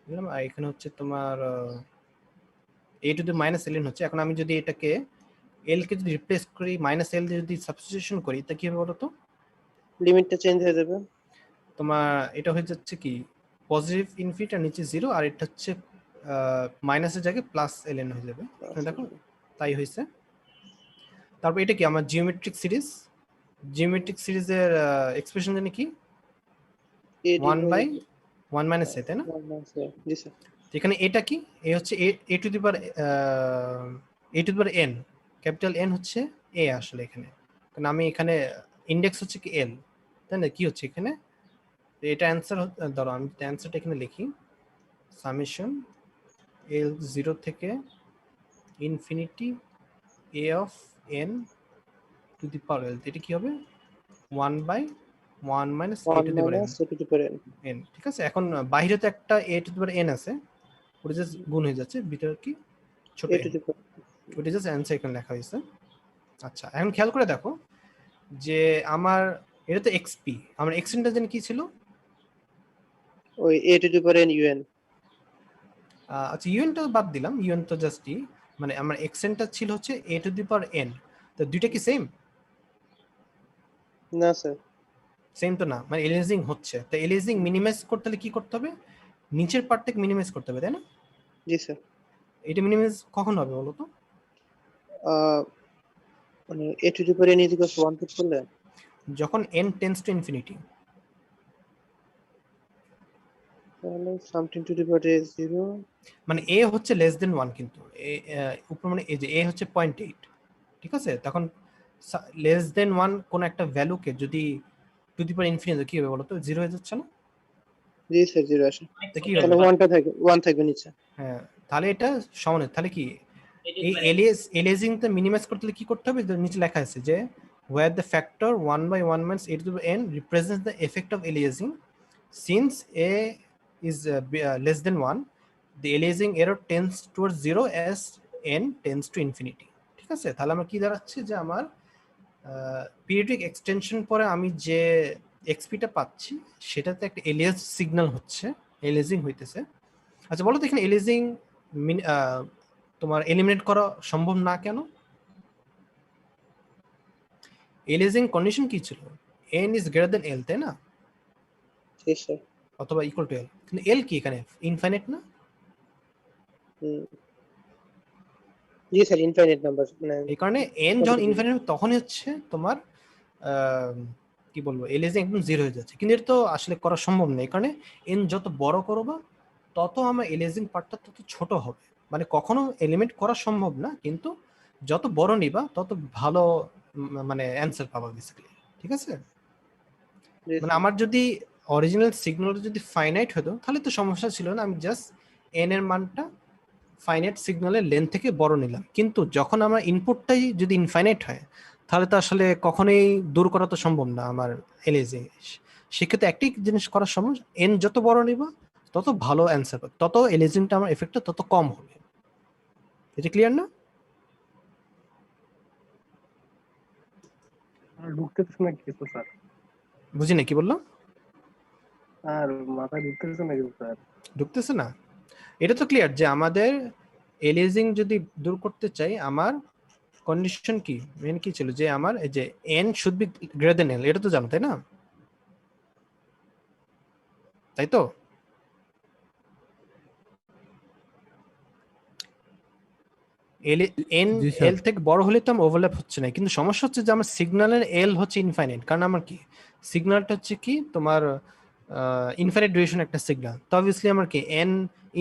নিলাম, আর এখানে হচ্ছে তোমার a to the minus ln হচ্ছে। এখন আমি যদি এটাকে l কে যদি রিপ্লেস করি মাইনাস l দিয়ে যদি সাবস্টিটিউশন করি, তা কি হবে বলো তো? লিমিটটা চেঞ্জ হয়ে যাবে। তোমার এটা হয়ে যাচ্ছে কি পজিটিভ ইনফিনিটি আর নিচে 0, আর এটা হচ্ছে মাইনাসের জায়গায় প্লাস ln হয়ে যাবে। এখানে দেখো তাই হয়েছে। তারপর এটা কি আমার জিওমেট্রিক সিরিজ, জিওমেট্রিক সিরিজের এক্সপ্রেশন জানি কি 1/1 মাইনাস a, তাই না? জি স্যার। এখানে এটা কি, এ হচ্ছে a to the power n, capital n হচ্ছে a আসলে এখানে, কারণ আমি এখানে ইন্ডেক্স হচ্ছে কি l, তাই না? কি হচ্ছে এখানে এটা অ্যান্সার, ধরো আমি অ্যান্সারটা এখানে লিখি সামেশন l 0 থেকে infinity a of n two the power l, এটা কি হবে 1/1 minus a to the power n, ঠিক আছে? এখন বাইরে তো একটা a to the power n আছে, ওটা জাস্ট গুণ হয়ে যাচ্ছে, ভিতরে কি ছোট n, ওটা জাস্ট অ্যান্সার এখানে লেখা হয়েছে। আচ্ছা, এখন খেয়াল করে দেখো যে আমার এটা তো xp, আমার এক্সটেনটা জানি কি ছিল, ওই a to the power n un। আচ্ছা un টা বাদ দিলাম, un তো জাস্ট মানে আমার এক্সটেনটা ছিল হচ্ছে a to the power n, তো দুইটা কি সেম? না স্যার। সেম তো না, মানে এলিজিং হচ্ছে, তো এলিজিং মিনিমাইজ করতে হলে কি করতে হবে, নিচের পার্টটাকে মিনিমাইজ করতে হবে, তাই না? জি স্যার। এটা মিনিমাইজ কখন হবে বলো তো? মানে a to the power n is equal to 1 put করলে যখন n টেন্ডস টু ইনফিনিটি, তাহলে something to the power is 0, মানে a হচ্ছে লেস দেন 1, কিন্তু উপর মানে এই যে a হচ্ছে 0.8, ঠিক আছে? তখন লেস দেন 1 কোন একটা ভ্যালুকে যদি টু দি পাওয়ার ইনফিনিটি কি হবে বলো তো, 0 হয়ে যাচ্ছে না? জি স্যার 0 আসে। তো কি তাহলে হবে? 1টা থাকে, 1 থাকবে নিচে। হ্যাঁ, তাহলে এটা সমান, তাহলে কি এই এলিজিংটা মিনিমাইজ করতে হলে কি করতে হবে, নিচে লেখা আছে যে where the factor 1/1 minus a to the n represents the effect of aliasing, since a is less than 1, the aliasing error tends towards 0 as n tends to infinity, ঠিক আছে? তাহলে আমার কি দাঁড়াচ্ছে যে আমার পিরিয়ডিক এক্সটেনশন পরে আমি যে এক্সপিটা পাচ্ছি সেটাতে একটা এলিয়াস সিগন্যাল হচ্ছে, এলিজিং হইতেছে। আচ্ছা বলো তো এখানে এলিজিং তোমার এলিমিনেট করা সম্ভব না কেন? এলিজিং কন্ডিশন কি ছিল, n is greater than l, তাই না? জি স্যার। অথবা ইকুয়াল টু l, কিন্তু l কি এখানে ইনফাইনাইট না? জি স্যার, ইনফাইনাইট নাম্বার। মানে এই কারণে n যখন ইনফাইনাইট তখনই হচ্ছে তোমার কি বলবো এলিজিং একদম 0 হয়ে যাচ্ছে, কিন্তু এটা তো আসলে করা সম্ভব না। এই কারণে n যত বড় করবা তত আমার এলিজিং পার্টটা তত ছোট হবে, মানে কখনো এলিমেন্ট করা সম্ভব না, কিন্তু যত বড় নিবা তত ভালো মানে অ্যান্সার পাবা বেসিক্যালি, ঠিক আছে? মানে আমার যদি অরিজিনাল সিগন্যালটা যদি ফাইনাইট হতো তাহলে তো সমস্যা ছিল না, আমি জাস্ট n এর মানটা ফাইনাইট সিগন্যালের লেন্থ থেকে বড় নিলাম, কিন্তু যখন আমার ইনপুটটাই যদি ইনফাইনাইট হয় তাহলে তো আসলে কখনোই দূর করা তো সম্ভব না আমার এলিজিং। সেক্ষেত্রে একটি জিনিস করা সম্ভব, n যত বড় নিবা তত ভালো অ্যান্সার পাবে, তত এলিজিংটা আমার এফেক্টটা তত কম হবে। এটা ক্লিয়ার না? আর ঢুকতেছে না কিছু স্যার, বুঝি না কি বললো, আর মাথায় ঢুকতেছে না কিছু স্যার। ঢুকতেছে না? এটা তো ক্লিয়ার যে আমাদের এলিজিং যদি দূর করতে চাই আমার কন্ডিশন কি মেন কি ছিল যে আমার এই যে n should B greater than l, এটা তো জানো তাই না? তাই তো n জি স্যার। l থেকে বড় হলে তো আমার ওভারল্যাপ হচ্ছে না, কিন্তু সমস্যা হচ্ছে যে আমার সিগন্যালের l হচ্ছে ইনফাইনাইট, কারণ আমার কি সিগন্যালটা হচ্ছে কি তোমার ইনফাইনাইট ডিউরেশন একটা সিগন্যাল, তো অবভিয়াসলি আমার কি n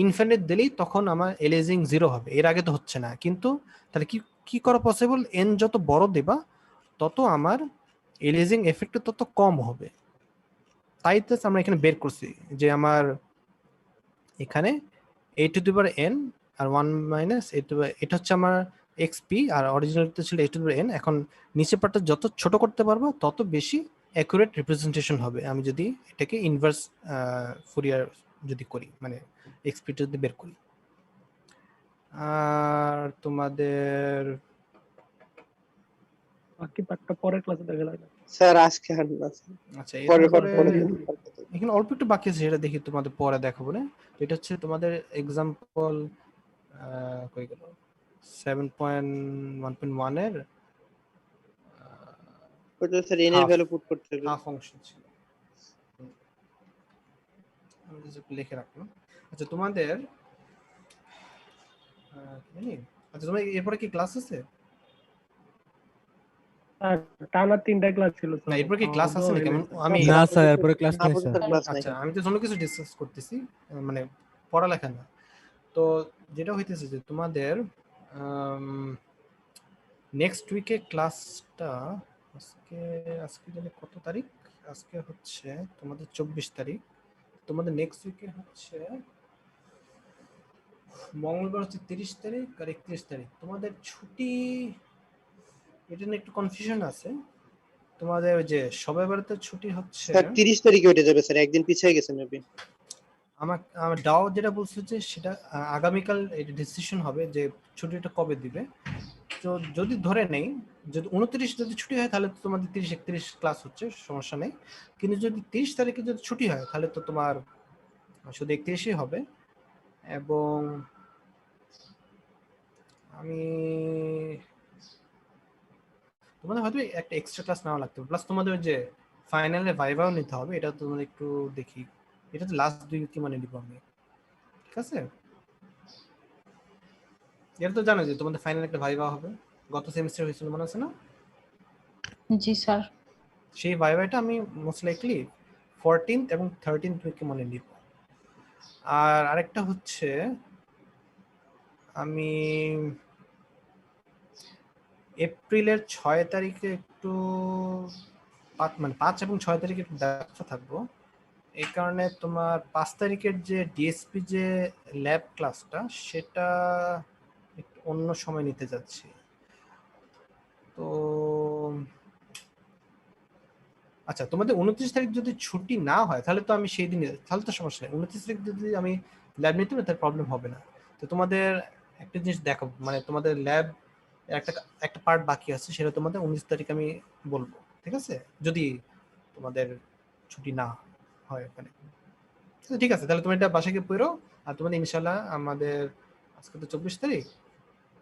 ইনফাইনাইট দিলেই তখন আমার এলিজিং 0 হবে, এর আগে তো হচ্ছে না। কিন্তু তাহলে কি কি করা পসিবল, n যত বড় দেবা তত আমার এলিজিং এফেক্টটা তত কম হবে। তাই তো আমরা এখানে বের করছি যে আমার এখানে a to the power n আর 1 মাইনাস a টু এটা হচ্ছে আমার xp, আর অরিজিনালটা ছিল a to the power n। এখন নিচের পার্টটা যত ছোট করতে পারবো তত বেশি অ্যাকুরেট রিপ্রেজেন্টেশন হবে আমি যদি এটাকে ইনভার্স ফুরিয়ার যদি করি, মানে xp যদি বের করি। আর তোমাদের বাকি পার্টটা পরের ক্লাসে দেখা যাবে। স্যার আজকে আর না স্যার। আচ্ছা পরের এরপরে পরে এখানে অল্প একটু বাকি আছে, সেটা দেখি তোমাদের পরে দেখাবো না। এটা হচ্ছে তোমাদের এক্সাম্পল কই গেল 7.1.1 এর ওটা স্যার n এর half- ভ্যালু পুট করতে হবে। হাফ অংশ ছিল, আমি just লিখে রাখলাম। আচ্ছা তোমাদের কি জানি? আচ্ছা তোমার এরপরে কি ক্লাস আছে? আর টানা 3টা ক্লাস ছিল না এরপরে কি ক্লাস আছে নাকি? আমি না স্যার এরপরে ক্লাস নেই আপাতত স্যার। ক্লাস নাই। আচ্ছা আমি তো অন্য কিছু ডিসকাস করতেছি, মানে পড়ালেখা না। তো যেটা হইতেছে যে তোমাদের নেক্সট উইকে ক্লাসটা আজকে আজকে জানি কত তারিখ, আজকে হচ্ছে তোমাদের 24 তারিখ, তোমাদের নেক্সট উইকে হচ্ছে মঙ্গলবার হচ্ছে 30 তারিখ আর 31 তারিখ তোমাদের ছুটি। এটা নিয়ে একটু কনফিউশন আছে। তোমাদের ওই যে সবে বাড়িতে ছুটি হচ্ছে স্যার 30 তারিখে উঠে যাবে স্যার, একদিন পিছিয়ে গেছে মেবি। আমার ডাও যেটা বলছে যে সেটা আগামীকাল এটা ডিসিশন হবে যে ছুটিটা কবে দিবে। তো যদি ধরে নেই যদি 29 যদি ছুটি হয় তাহলে তো তোমাদের 30-31 ক্লাস হচ্ছে, সমস্যা নেই। কিন্তু যদি 30 তারিখে যদি ছুটি হয় তাহলে তো তোমার শুধু 31ই হবে। এবং আমি তোমাদের হয়তো একটা এক্সট্রা ক্লাস নেওয়া লাগবে, প্লাস তোমাদের ওই যে ফাইনালে ভাইভাও নিতে হবে, এটা তোমাদের একটু দেখি। এটা তো লাস্ট 2 উইকে মানে নিব আমি, ঠিক আছে? এটা তো জানো যে তোমাদের ফাইনাল একটা ভাইভা হবে, গত সেমিস্টার হয়েছিল মনে আছে না? জি স্যার। সেই ভাইভাটা আমি মোস্ট লাইকলি 14th এবং 13th উইকে মনে নিব। আর আরেকটা হচ্ছে আমি এপ্রিলের 6 তারিখে একটু মানে 5 এবং 6 তারিখে একটু ব্যস্ত থাকবো। এই কারণে তোমার 5 তারিখের যে ডিএসপি যে ল্যাব ক্লাসটা সেটা একটু অন্য সময় নিতে যাচ্ছি। তো আচ্ছা তোমাদের 29 তারিখ যদি ছুটি না হয় তাহলে তো আমি সেই দিন, তাহলে তো সমস্যা নেই। 29 তারিখ যদি আমি ল্যাব নিতে পারি তার প্রবলেম হবে না। তো তোমাদের একটা জিনিস দেখো, মানে তোমাদের ল্যাব একটা একটা পার্ট বাকি আছে, সেটা তোমাদের 19 তারিখ আমি বলবো, ঠিক আছে? যদি তোমাদের ছুটি না হয় ওখানে। তো ঠিক আছে, তাহলে তুমি এটা বাসায় গিয়ে পড়ো। আর তোমাদের ইনশাল্লাহ আমাদের আজকে তো 24 তারিখ,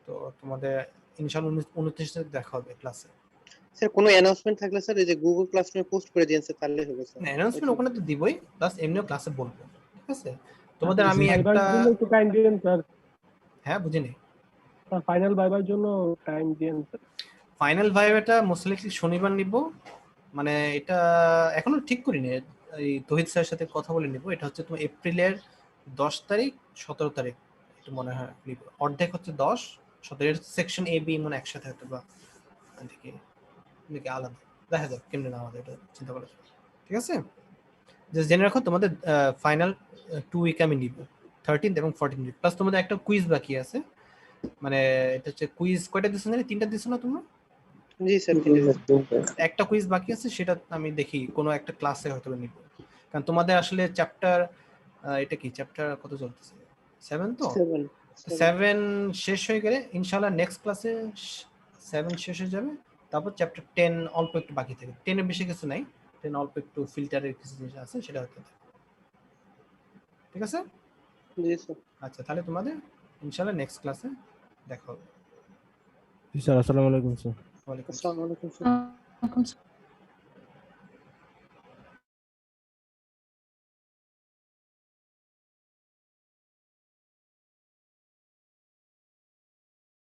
তো তোমাদের ইনশাল্লাহ 29 তারিখ দেখা হবে ক্লাসে। স্যার কোনো অ্যানাউন্সমেন্ট থাকলে স্যার এই যে গুগল ক্লাসরুমে পোস্ট করে দিয়েন স্যার, তাহলে হবে স্যার। অ্যানাউন্সমেন্ট ওখানে তো দিবই, প্লাস এমনিও ক্লাসে বলবো, ঠিক আছে? তোমাদের আমি ভাইবার একটা জন্য একটু টাইম দিন স্যার। হ্যাঁ বুঝিনি। স্যার ফাইনাল ভাইবার জন্য টাইম দিন স্যার। ফাইনাল ভাইভাটা মোস্ট লাইকলি শনিবার নিব, মানে এটা এখনো ঠিক করিনি, এই তহিদ স্যারের সাথে কথা বলে নিব। এটা হচ্ছে তোমার এপ্রিলের 10 তারিখ 17 তারিখ একটু মনে হয় নিব। অর্ধেক হচ্ছে 10 17 সেকশন এ বি মনে একসাথে হতে বা দেখি নাকি আলাদা, দেখা যাক কেমনে না আমাদের এটা চিন্তা করা যাবে, ঠিক আছে? জাস্ট জেনে রাখো তোমাদের ফাইনাল 2 উইক আমি নিব, 13th এবং 14th উইক। প্লাস তোমাদের একটা কুইজ বাকি আছে, মানে এটা হচ্ছে কুইজ কয়টা দিছো জানি, 3টা দিছো না তোমরা? জি স্যার। একটা কুইজ বাকি আছে, সেটা আমি দেখি কোনো একটা ক্লাসে হয়তো নিব, কারণ তোমাদের আসলে চ্যাপ্টার এটা কি চ্যাপ্টার কত চলতেছে 7 তো 7 শেষ হয়ে গেলে ইনশাআল্লাহ নেক্সট ক্লাসে 7 শেষ হয়ে যাবে। তারপর চ্যাপ্টার 10 অল্প একটু বাকি থাকে, 10 এর বেশি কিছু নাই, 10 অল্প একটু ফিল্টারের কিছু জিনিস আছে সেটা হতে, ঠিক আছে? জি স্যার। আচ্ছা তাহলে তোমাদের ইনশাআল্লাহ নেক্সট ক্লাসে দেখা হবে। জি স্যার, আসসালামু আলাইকুম স্যার। ওয়ালাইকুম আসসালাম। আসসালামু আলাইকুম স্যার। ওয়ালাইকুম